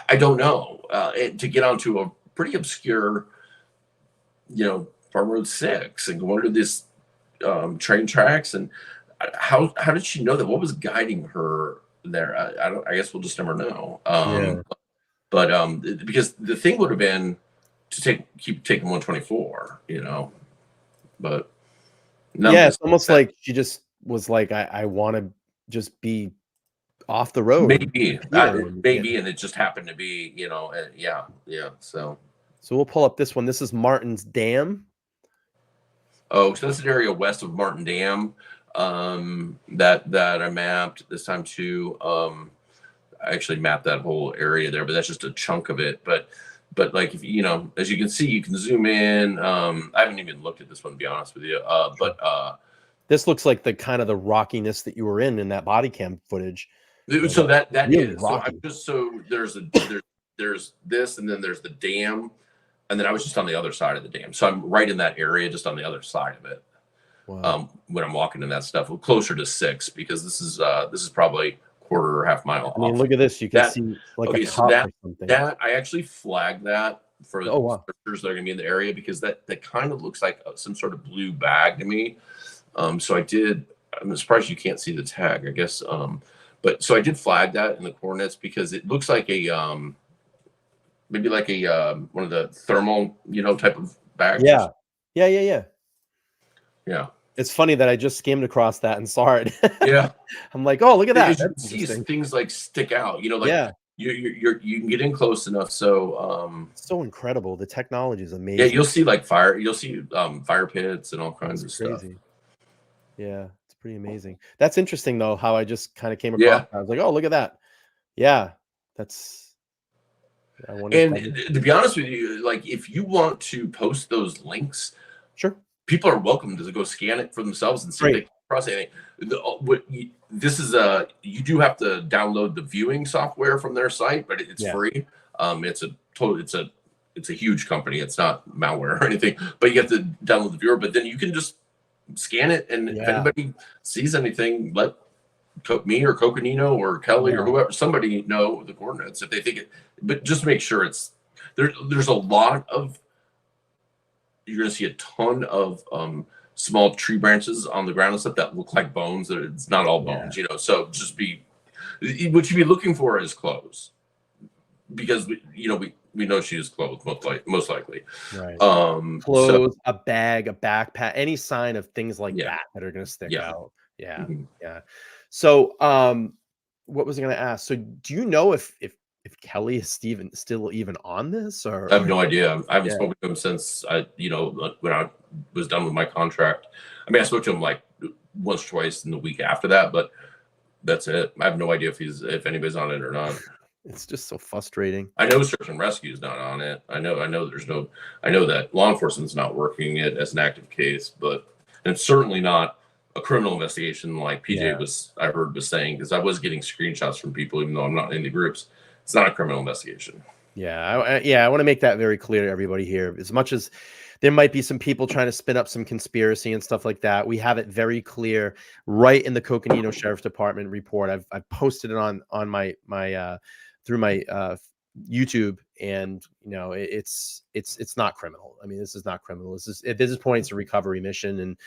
I don't know. To get onto a pretty obscure, Farm Road 6 and go under this train tracks, and how did she know that? What was guiding her there? I guess we'll just never know. But because the thing would have been to keep taking 124, but it's almost like she just was like, I want to just be off the road. Maybe, and it just happened to be, So we'll pull up this one. This is Martin's Dam. Oh, so that's an area west of Martin Dam that I mapped this time too. I actually mapped that whole area there, but that's just a chunk of it. But like, if as you can see, you can zoom in. I haven't even looked at this one, to be honest with you. But this looks like the kind of the rockiness that you were in that body cam footage. So that really is. Rocky. There's this, and then there's the dam, and then I was just on the other side of the dam. So I'm right in that area, just on the other side of it. Wow. When I'm walking in that stuff, closer to 6, because this is probably quarter or half mile. I mean, look at this. You can see like a cup or something. That I actually flagged that for the searchers that are going to be in the area, because that kind of looks like some sort of blue bag to me. So I'm surprised you can't see the tag, I guess. But so I did flag that in the coordinates because it looks like a maybe like a one of the thermal type of bags. Yeah. It's funny that I just skimmed across that and saw it. Yeah. I'm like, oh, look at that. You see things like stick out, you can get in close enough. So so incredible. The technology is amazing. Yeah, you'll see like fire pits and all kinds of stuff. Yeah, it's pretty amazing. That's interesting though, how I just kind of came across. I was like, oh, look at that. Yeah, that's. And to be honest with you, like, if you want to post those links, sure, people are welcome to go scan it for themselves and see if they can cross anything. You do have to download the viewing software from their site, but it's free. It's a huge company. It's not malware or anything, but you have to download the viewer. But then you can just scan it, and if anybody sees anything, let me or Coconino or Kelly or Yeah. whoever, somebody know the coordinates if they think it, but just make sure it's there. There's a lot of, you're going to see a ton of small tree branches on the ground and stuff that look like bones. That it's not all bones, so just what you'd be looking for is clothes, because we know she is clothed most likely. Right. So Clothes, a bag, a backpack, any sign of things like yeah, that are going to stick yeah. out. Yeah. Mm-hmm. Yeah. So, what was I going to ask? So, do you know if Kelly is still even on this, I have or no idea. I haven't yeah, spoken to him since when I was done with my contract. I mean, I spoke to him like once, twice in the week after that, but that's it. I have no idea if anybody's on it or not. it's just so frustrating. I know search and rescue is not on it. I know I know that law enforcement's not working it as an active case, but it's certainly not a criminal investigation like PJ I heard was saying, because I was getting screenshots from people, even though I'm not in the groups. It's not a criminal investigation. Yeah, I want to make that very clear to everybody here. As much as there might be some people trying to spin up some conspiracy and stuff like that, we have it very clear right in the Coconino Sheriff's Department report. I've posted it on my through my YouTube, and it's not criminal. I mean, this is not criminal. At this point, it's a recovery mission, and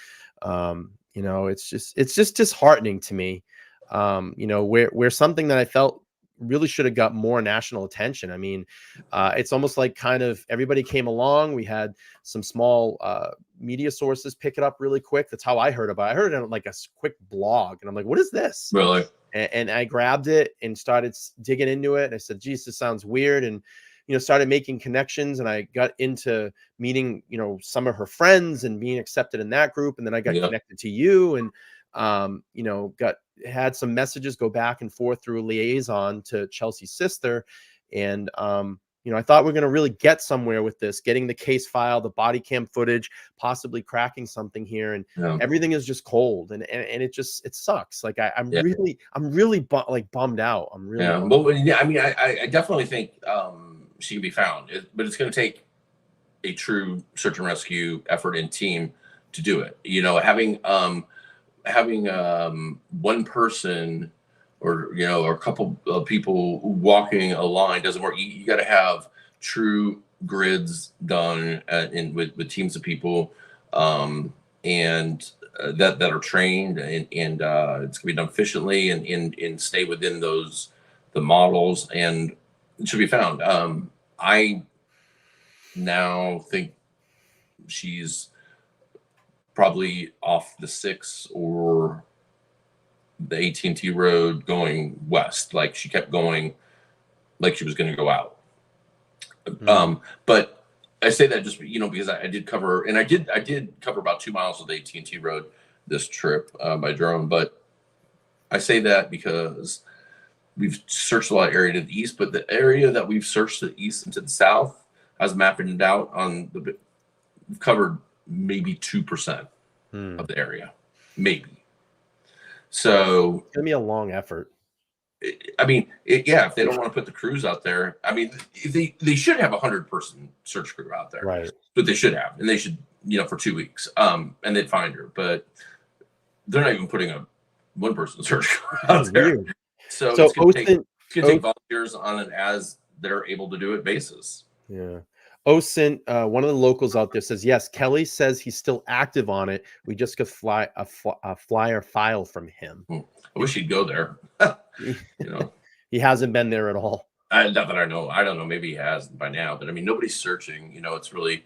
it's just disheartening to me. Where something that I felt really should have got more national attention. I mean, it's almost like kind of everybody came along. We had some small media sources pick it up really quick. That's how I heard about it. I heard it on like a quick blog, and I'm like, what is this? Really? And I grabbed it and started digging into it. And I said, geez, this sounds weird. And, started making connections, and I got into meeting, some of her friends and being accepted in that group. And then I got connected to you, and, had some messages go back and forth through a liaison to Chelsea's sister. And, I thought we're going to really get somewhere with this, getting the case filed, the body cam footage, possibly cracking something here. And everything is just cold. And it sucks. Like I'm really bummed out. I'm really, Well, yeah, I mean, I definitely think she can be found, but it's going to take a true search and rescue effort and team to do it. Having one person or a couple of people walking a line doesn't work. You got to have true grids done with teams of people, and that are trained, and it's gonna be done efficiently and stay within the models, and it should be found. I now think she's probably off the 6 or the AT&T road going west. Like she kept going like she was going to go out. But I say that just because I did cover, and I did cover about 2 miles of the AT&T road this trip by drone. But I say that because we've searched a lot of area to the east, but the area that we've searched to the east and to the south has mapping it out on we've covered maybe 2% of the area, maybe. So it's gonna be a long effort. I mean, if they don't want to put the crews out there, I mean, they should have 100-person search crew out there, right? But they should have, and they should, for 2 weeks, and they'd find her. But they're not even putting a 1-person search crew out there. Weird. So it's gonna take volunteers on an as they're able to do it basis. Yeah. OSINT, one of the locals out there, says, yes, Kelly says he's still active on it. We just got a flyer file from him. I wish he'd go there. He hasn't been there at all. Not that I know. I don't know. Maybe he has by now. But I mean, nobody's searching. It's really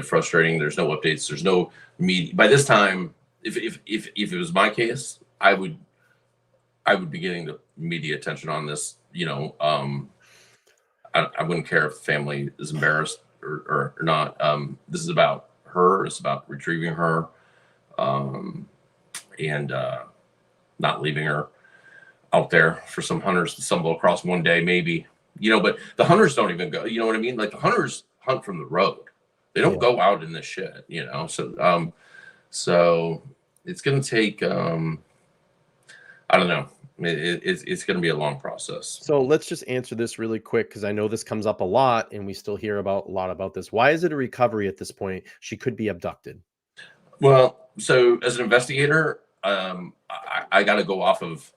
frustrating. There's no updates. There's no media. By this time, if it was my case, I would be getting the media attention on this. I wouldn't care if the family is embarrassed or not. This is about her. It's about retrieving her, and not leaving her out there for some hunters to stumble across one day, maybe. But the hunters don't even go. You know what I mean? Like the hunters hunt from the road. They don't go out in this shit. So it's gonna take. I don't know. It's going to be a long process. So let's just answer this really quick, because I know this comes up a lot and we still hear a lot about this. Why is it a recovery at this point? She could be abducted. Well, so as an investigator, I got to go off of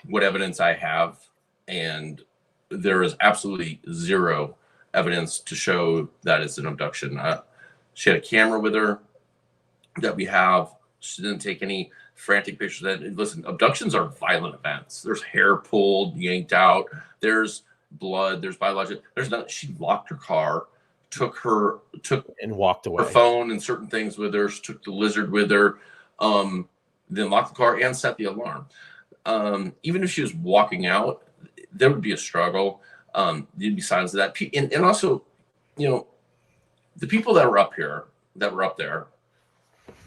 what evidence I have, and there is absolutely zero evidence to show that it's an abduction. She had a camera with her that we have. She didn't take any frantic pictures. And listen, abductions are violent events. There's hair pulled, yanked out. There's blood. There's biological. There's not. She locked her car, took and walked away. Her phone and certain things with her. She took the lizard with her. Then locked the car and set the alarm. Even if she was walking out, there would be a struggle. There'd be signs of that. And also, you know, the people that were up there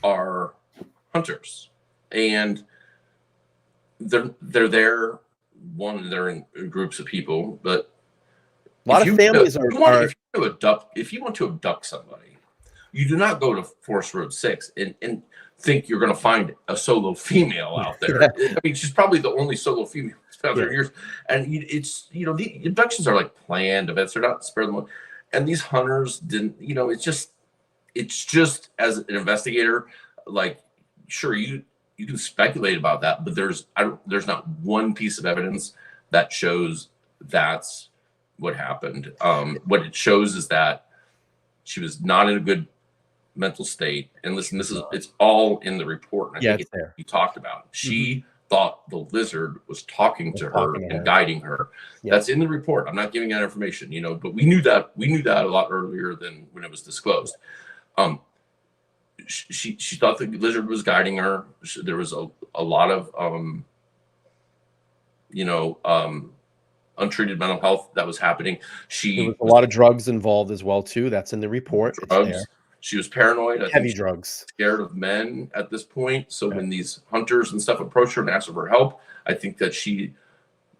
are hunters, and they're there. They're in groups of people, but a lot of families if you want to abduct somebody, you do not go to Forest Road 6 and think you're going to find a solo female out there. I mean, she's probably the only solo female out there in years. And it's, you know, the abductions are like planned events. They're not spared them. And these hunters didn't, you know, it's just as an investigator, like, sure, you can speculate about that, but there's not one piece of evidence that shows that's what happened. What it shows is that she was not in a good mental state. And listen, it's all in the report. And I think you talked about. She thought the lizard was talking to her and guiding her. Yep. That's in the report. I'm not giving that information, you know, but we knew that a lot earlier than when it was disclosed. She thought the lizard was guiding her. There was a lot of untreated mental health that was happening. There was a lot of drugs involved as well too. That's in the report. Drugs. It's there. She was paranoid. Heavy drugs. Scared of men at this point. So when these hunters and stuff approached her and asked her for help, I think that she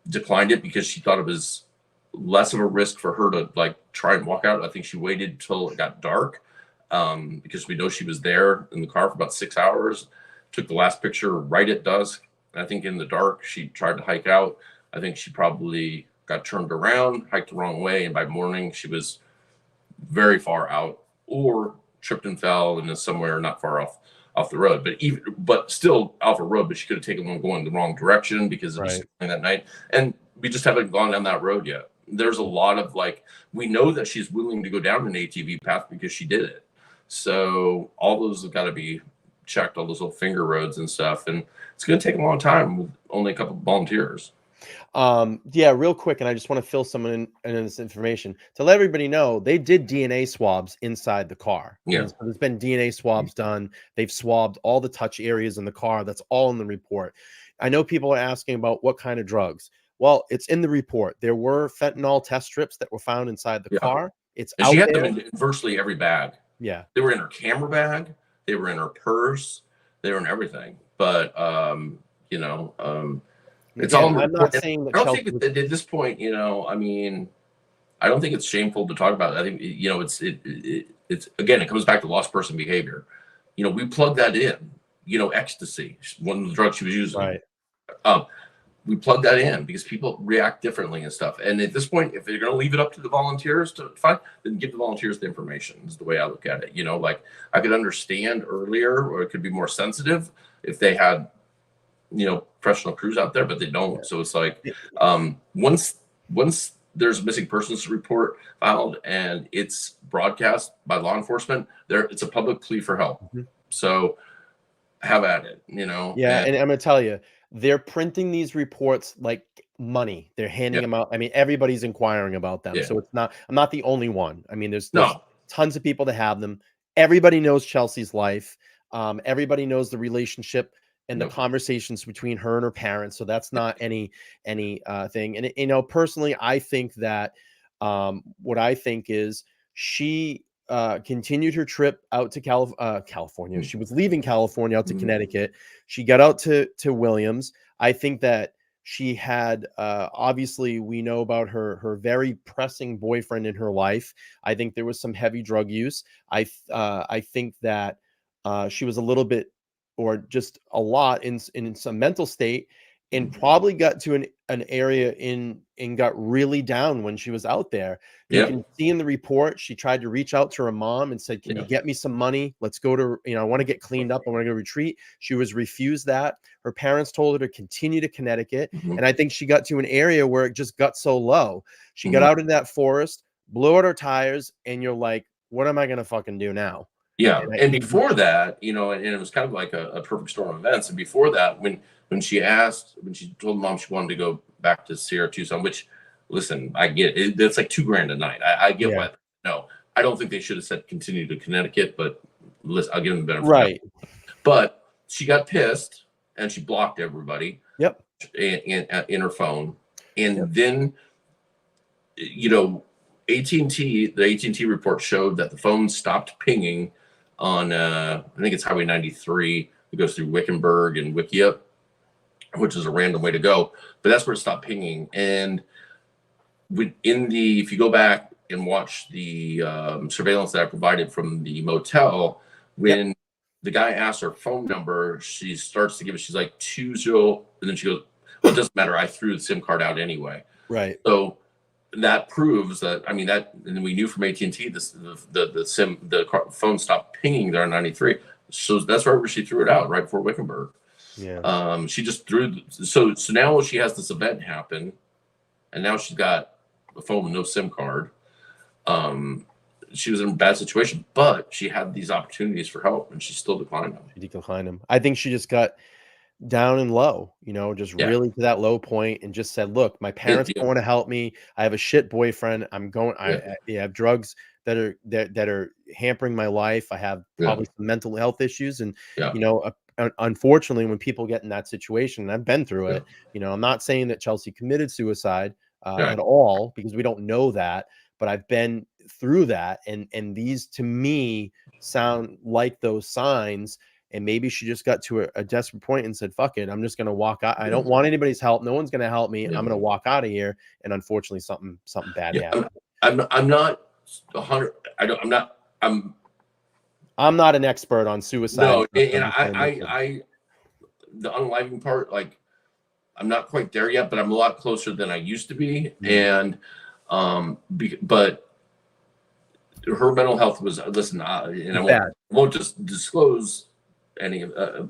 declined it because she thought it was less of a risk for her to like try and walk out. I think she waited till it got dark because we know she was there in the car for about 6 hours. Took the last picture right at dusk. I think in the dark she tried to hike out. I think she probably got turned around, hiked the wrong way, and by morning she was very far out or tripped and fell and is somewhere not far off the road, but still off a road. But she could have taken one going the wrong direction because it was that night, and we just haven't gone down that road yet. There's a lot of we know that she's willing to go down an ATV path because she did it. So all those have got to be checked, all those little finger roads and stuff, and it's going to take a long time with only a couple of volunteers. Real quick, and I just want to fill someone in this information to let everybody know they did DNA swabs inside the car. Yeah, so there's been DNA swabs done. They've swabbed all the touch areas in the car. That's all in the report. I know people are asking about what kind of drugs. Well, it's in the report. There were fentanyl test strips that were found inside the car. It's and out she had there. them in virtually every bag. Yeah, they were in her camera bag. They were in her purse. They were in everything. But it's all. I'm not saying that. I don't think at this point, I mean, I don't think it's shameful to talk about it. I think it's again, it comes back to lost person behavior. We plug that in. Ecstasy, one of the drugs she was using. Right. We plug that in because people react differently and stuff. And at this point, if they're going to leave it up to the volunteers to find, then give the volunteers the information. Is the way I look at it. I could understand earlier, or it could be more sensitive if they had, professional crews out there, but they don't. Yeah. So it's like once there's a missing persons report filed and it's broadcast by law enforcement, it's a public plea for help. Mm-hmm. So have at it. Yeah, and I'm gonna tell you, they're printing these reports like money. They're handing them out. I mean, everybody's inquiring about them. Yeah. So I'm not the only one. I mean, there's tons of people that have them. Everybody knows Chelsea's life. Everybody knows the relationship and the conversations between her and her parents. So that's not any thing. And personally, I think that what I think is she continued her trip out to California. She was leaving California out to Connecticut. She got out to Williams. I think that she had obviously we know about her very pressing boyfriend in her life. I think there was some heavy drug use. I think that she was a little bit or just a lot in some mental state, and probably got to an area in and got really down when she was out there. You Yeah. can see in the report, she tried to reach out to her mom and said, can you get me some money? Let's go to, I want to get cleaned up. I want to go retreat. She was refused that. Her parents told her to continue to Connecticut. And I think she got to an area where it just got so low. She got out in that forest, blew out her tires, and you're like, what am I going to fucking do now? Yeah. And before that, and it was kind of like a perfect storm of events. And before that, when she told mom she wanted to go back to Sierra Tucson, which, listen, I get it. It's like $2,000 a night. I get why. No, I don't think they should have said continue to Connecticut, but listen, I'll give them the benefit. Right. But she got pissed and she blocked everybody. Yep. In her phone. And then, the AT&T report showed that the phone stopped pinging on, I think it's Highway 93. It goes through Wickenburg and Wickiup, which is a random way to go, but that's where it stopped pinging. And if you go back and watch the surveillance that I provided from the motel, when the guy asks her phone number, she starts to give it. She's like 20, and then she goes, "Well, it doesn't matter. I threw the SIM card out anyway." Right. So that proves that. I mean, that, and we knew from AT&T the phone stopped pinging there on 93. So that's right where she threw it out, right before Wickenburg. Yeah. She just threw. So now she has this event happen, and now she's got a phone with no SIM card. She was in a bad situation, but she had these opportunities for help, and she still declined them. She declined them. I think she just got down and low, really to that low point, and just said, "Look, my parents don't want to help me. I have a shit boyfriend. I'm going. I have drugs that are hampering my life. I have probably some mental health issues, and unfortunately, when people get in that situation, and I've been through it, I'm not saying that Chelsea committed suicide at all, because we don't know that, but I've been through that, and these to me sound like those signs. And maybe she just got to a desperate point and said, fuck it, I'm just going to walk out. I don't want anybody's help. No one's going to help me. I'm going to walk out of here. And unfortunately, something bad happened. I'm not 100. I'm not an expert on suicide. No, and I the unaliving part, like, I'm not quite there yet, but I'm a lot closer than I used to be. And but her mental health was, listen, and I won't just disclose any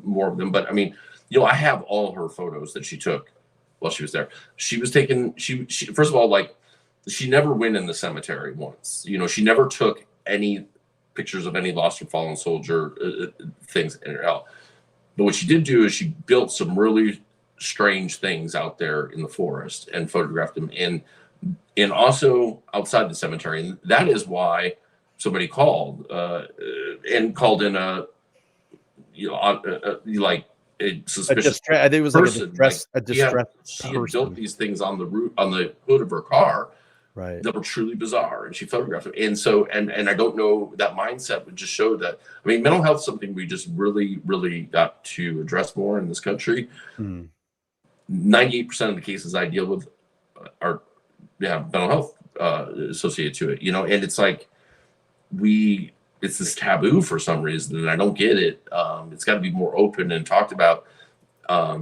more of them, but I mean, I have all her photos that she took while she was there. She was taking, she first of all, like, she never went in the cemetery once. She never took any pictures of any lost or fallen soldier things in her hell. But what she did do is she built some really strange things out there in the forest and photographed them, and also outside the cemetery. And that is why somebody called in like a suspicious I think it was person. Like a distressed she had built these things on the hood of her car, right, that were truly bizarre, and she photographed them. And so, and I don't know, that mindset would just show that. I mean, mental health is something we just really, really got to address more in this country. 98% of the cases I deal with are mental health associated to it, and it's like it's this taboo for some reason, and I don't get it. It's got to be more open and talked about,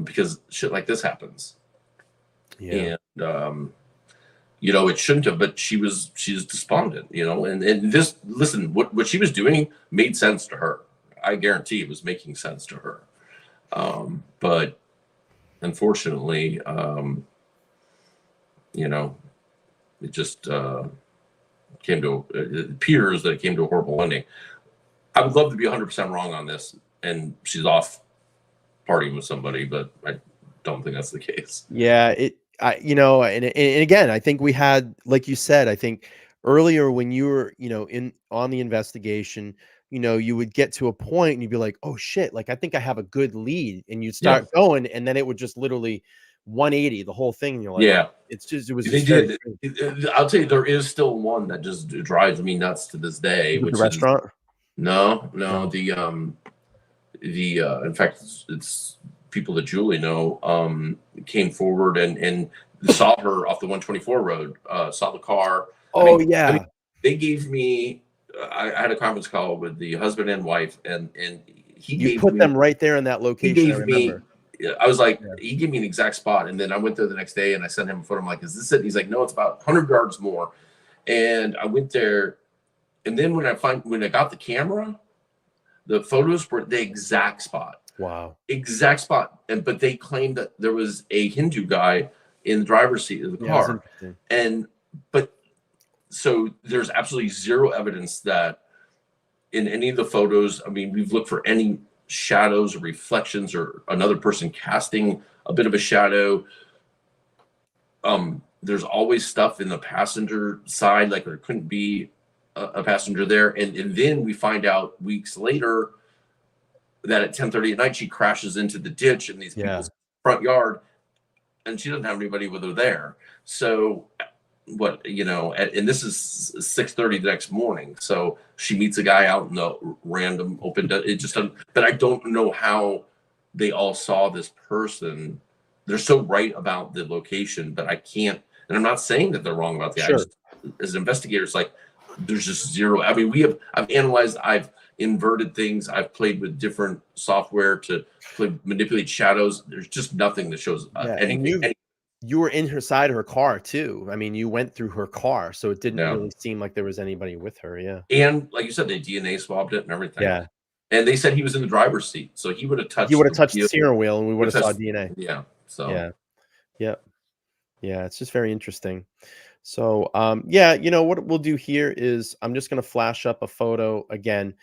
because shit like this happens. And it shouldn't have, but she's despondent, and this, listen, what she was doing made sense to her. I guarantee it was making sense to her. But unfortunately, it just it appears that it came to a horrible ending. I would love to be 100% wrong on this, and she's off partying with somebody, but I don't think that's the case. Yeah, and again, I think we had, like you said, I think earlier when you were, on the investigation, you would get to a point and you'd be like, oh shit, like I think I have a good lead, and you'd start going, and then it would just literally 180 the whole thing. And you're like, I'll tell you, there is still one that just drives me nuts to this day. Which the restaurant? No. In fact, it's people that Julie know, came forward and saw her off the 124 road, saw the car. They gave me, I had a conference call with the husband and wife, and you put them right there in that location. I was like, Yeah. he gave me an exact spot. And then I went there the next day and I sent him a photo. I'm like, is this it? And he's like, no, it's about 100 yards more. And I went there. And then when I got the camera, the photos were the exact spot. Wow. Exact spot. But they claimed that there was a Hindu guy in the driver's seat of the car. But so there's absolutely zero evidence that in any of the photos, I mean, we've looked for any shadows or reflections or another person casting a bit of a shadow. There's always stuff in the passenger side, like there couldn't be a passenger there. And then we find out weeks later that at 10:30 at night, she crashes into the ditch in these people's front yard, and she doesn't have anybody with her there. So what, and this is 6:30 the next morning. So she meets a guy out in the random open, it just doesn't, but I don't know how they all saw this person. They're so right about the location, but I can't, and I'm not saying that they're wrong about the Sure. as investigators, like there's just zero. I mean, I've analyzed, I've inverted things, I've played with different software to manipulate shadows. There's just nothing that shows anything. You were in her side of her car too. I mean, you went through her car, so it didn't really seem like there was anybody with her. Yeah. And like you said, they DNA swabbed it and everything. Yeah. And they said he was in the driver's seat, so he would have touched. He would have touched the steering wheel, and we would have saw DNA. Yeah. So. Yeah. Yep. Yeah. It's just very interesting. So, yeah, what we'll do here is I'm just going to flash up a photo again.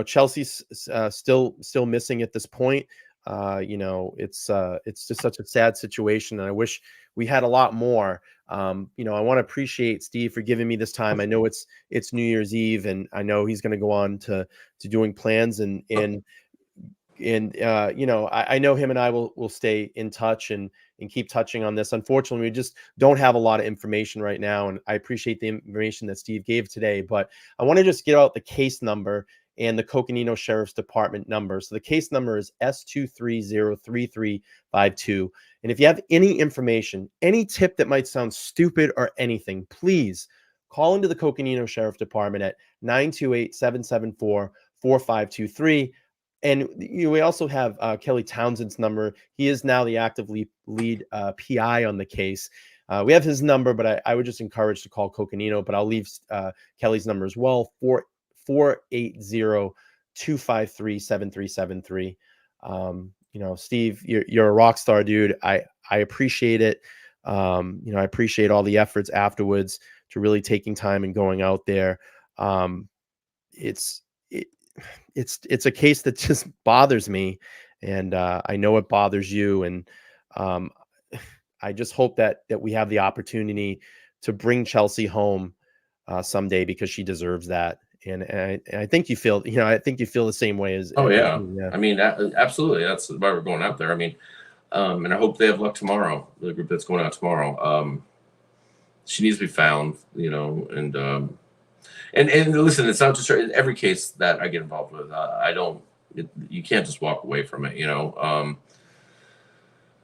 Chelsea's still missing at this point. It's just such a sad situation, and I wish we had a lot more. I want to appreciate Steve for giving me this time. I know it's New Year's Eve, and I know he's going to go on to doing plans, and I know him and I will stay in touch and keep touching on this. Unfortunately, we just don't have a lot of information right now, and I appreciate the information that Steve gave today, but I want to just get out the case number and the Coconino Sheriff's Department number. So the case number is S2303352. And if you have any information, any tip that might sound stupid or anything, please call into the Coconino Sheriff's Department at 928-774-4523. And we also have Kelly Townsend's number. He is now the active lead PI on the case. We have his number, but I would just encourage to call Coconino, but I'll leave Kelly's number as well, 480-253-7373. Steve, you're a rock star, dude. I appreciate it. I appreciate all the efforts afterwards to really taking time and going out there. It's a case that just bothers me, and I know it bothers you, and I just hope that we have the opportunity to bring Chelsea home someday, because she deserves that. And I think you feel, I think you feel the same way as. Oh yeah. I mean, absolutely. That's why we're going out there. I mean, and I hope they have luck tomorrow. The group that's going out tomorrow. She needs to be found, and listen, it's not just every case that I get involved with. You can't just walk away from it,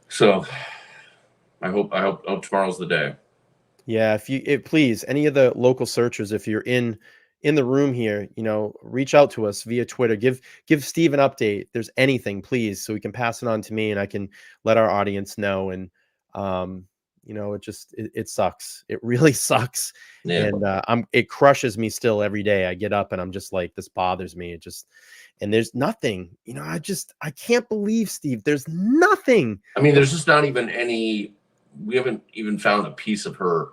So I hope tomorrow's the day. Yeah. If please, any of the local searchers, if you're in the room here, reach out to us via Twitter. Give Steve an update. If there's anything, please, so we can pass it on to me and I can let our audience know. And, it sucks. It really sucks. Yeah. And it crushes me still every day. I get up and I'm just like, this bothers me. And there's nothing, I can't believe, Steve, there's nothing. I mean, there's just not even any, we haven't even found a piece of her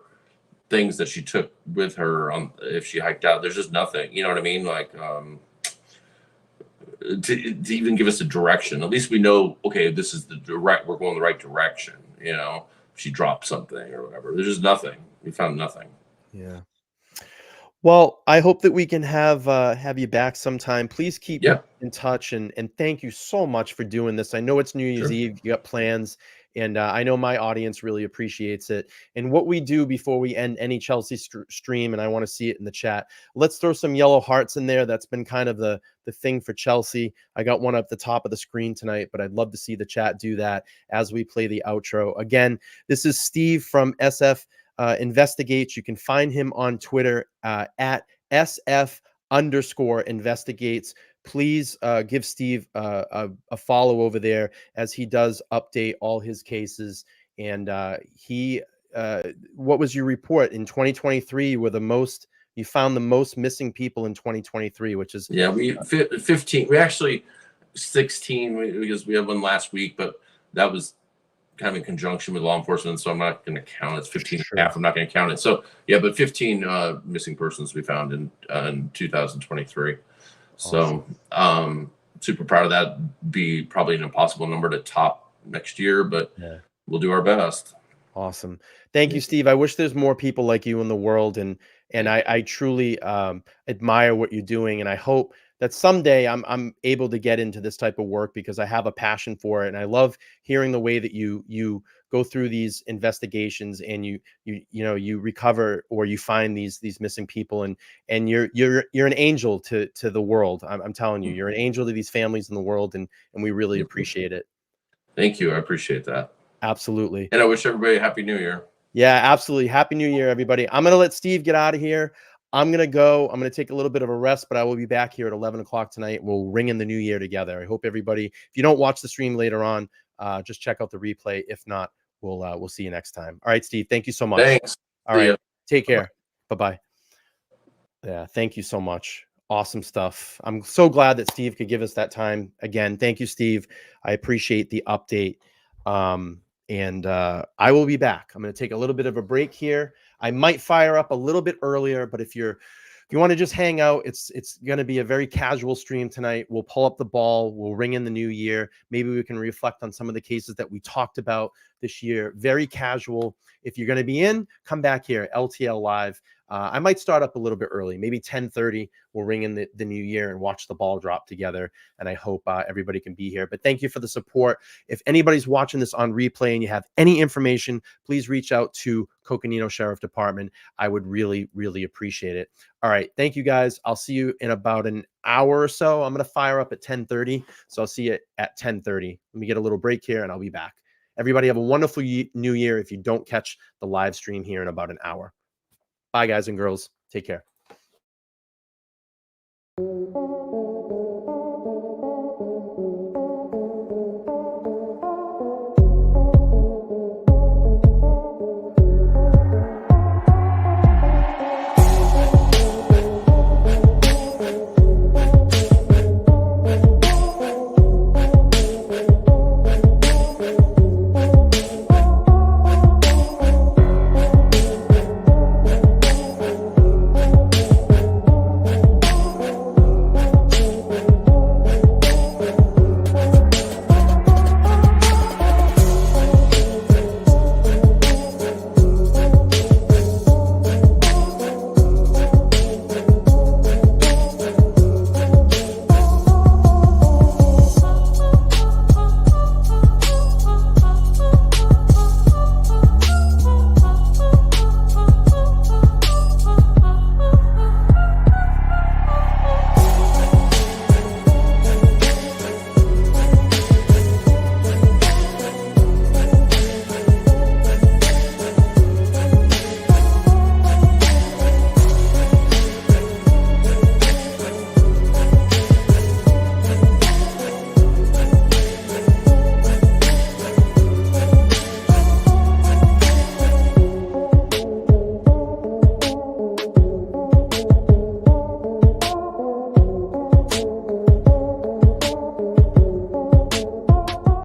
things that she took with her if she hiked out. There's just nothing, you know what I mean? Like, to even give us a direction. At least we know, okay, this is we're going the right direction, she dropped something or whatever. There's just nothing. We found nothing. Yeah. Well, I hope that we can have you back sometime. Please keep in touch, and thank you so much for doing this. I know it's New Year's Eve. You got plans, and I know my audience really appreciates it. And what we do before we end any Chelsea stream, and I want to see it in the chat, let's throw some yellow hearts in there. That's been kind of the thing for Chelsea. I got one up the top of the screen tonight, but I'd love to see the chat do that as we play the outro. Again, this is Steve from SF Investigates. You can find him on Twitter at SF_investigates. please give Steve a follow over there, as he does update all his cases. And what was your report in 2023? You found the most missing people in 2023, which is, yeah, we 15. We actually 16 because we had one last week, but that was kind of in conjunction with law enforcement, so I'm not going to count it. It's 15 and a half. I'm not going to count it. So yeah, but 15 missing persons we found in 2023. So super proud of that. Be probably an impossible number to top next year, but we'll do our best. Awesome. Thank you, Steve. I wish there's more people like you in the world, and I truly admire what you're doing, and I hope that someday I'm able to get into this type of work, because I have a passion for it, and I love hearing the way that you go through these investigations, and you recover, or you find these missing people, and you're an angel to the world. I'm telling you, you're an angel to these families in the world, and we really appreciate it. Thank you. I appreciate that. Absolutely. And I wish everybody a happy New Year. Yeah, absolutely. Happy New Year, everybody. I'm going to let Steve get out of here. I'm going to go. I'm going to take a little bit of a rest, but I will be back here at 11 o'clock tonight. We'll ring in the new year together. I hope everybody, if you don't watch the stream later on, just check out the replay. If not, we'll see you next time. All right, Steve, thank you so much. Thanks. All right. Take care. Bye-bye. Yeah, thank you so much. Awesome stuff. I'm so glad that Steve could give us that time again. Thank you, Steve. I appreciate the update. And I will be back. I'm going to take a little bit of a break here. I might fire up a little bit earlier, but if you want to just hang out, it's going to be a very casual stream tonight. We'll pull up the ball. We'll ring in the new year. Maybe we can reflect on some of the cases that we talked about this year. Very casual. If you're going to be in, come back here, LTL Live. I might start up a little bit early, maybe 10:30. We'll ring in the new year and watch the ball drop together. And I hope everybody can be here. But thank you for the support. If anybody's watching this on replay and you have any information, please reach out to Coconino Sheriff Department. I would really, really appreciate it. All right. Thank you, guys. I'll see you in about an hour or so. I'm going to fire up at 10:30. So I'll see you at 10:30. Let me get a little break here and I'll be back. Everybody have a wonderful new year if you don't catch the live stream here in about an hour. Bye, guys and girls. Take care.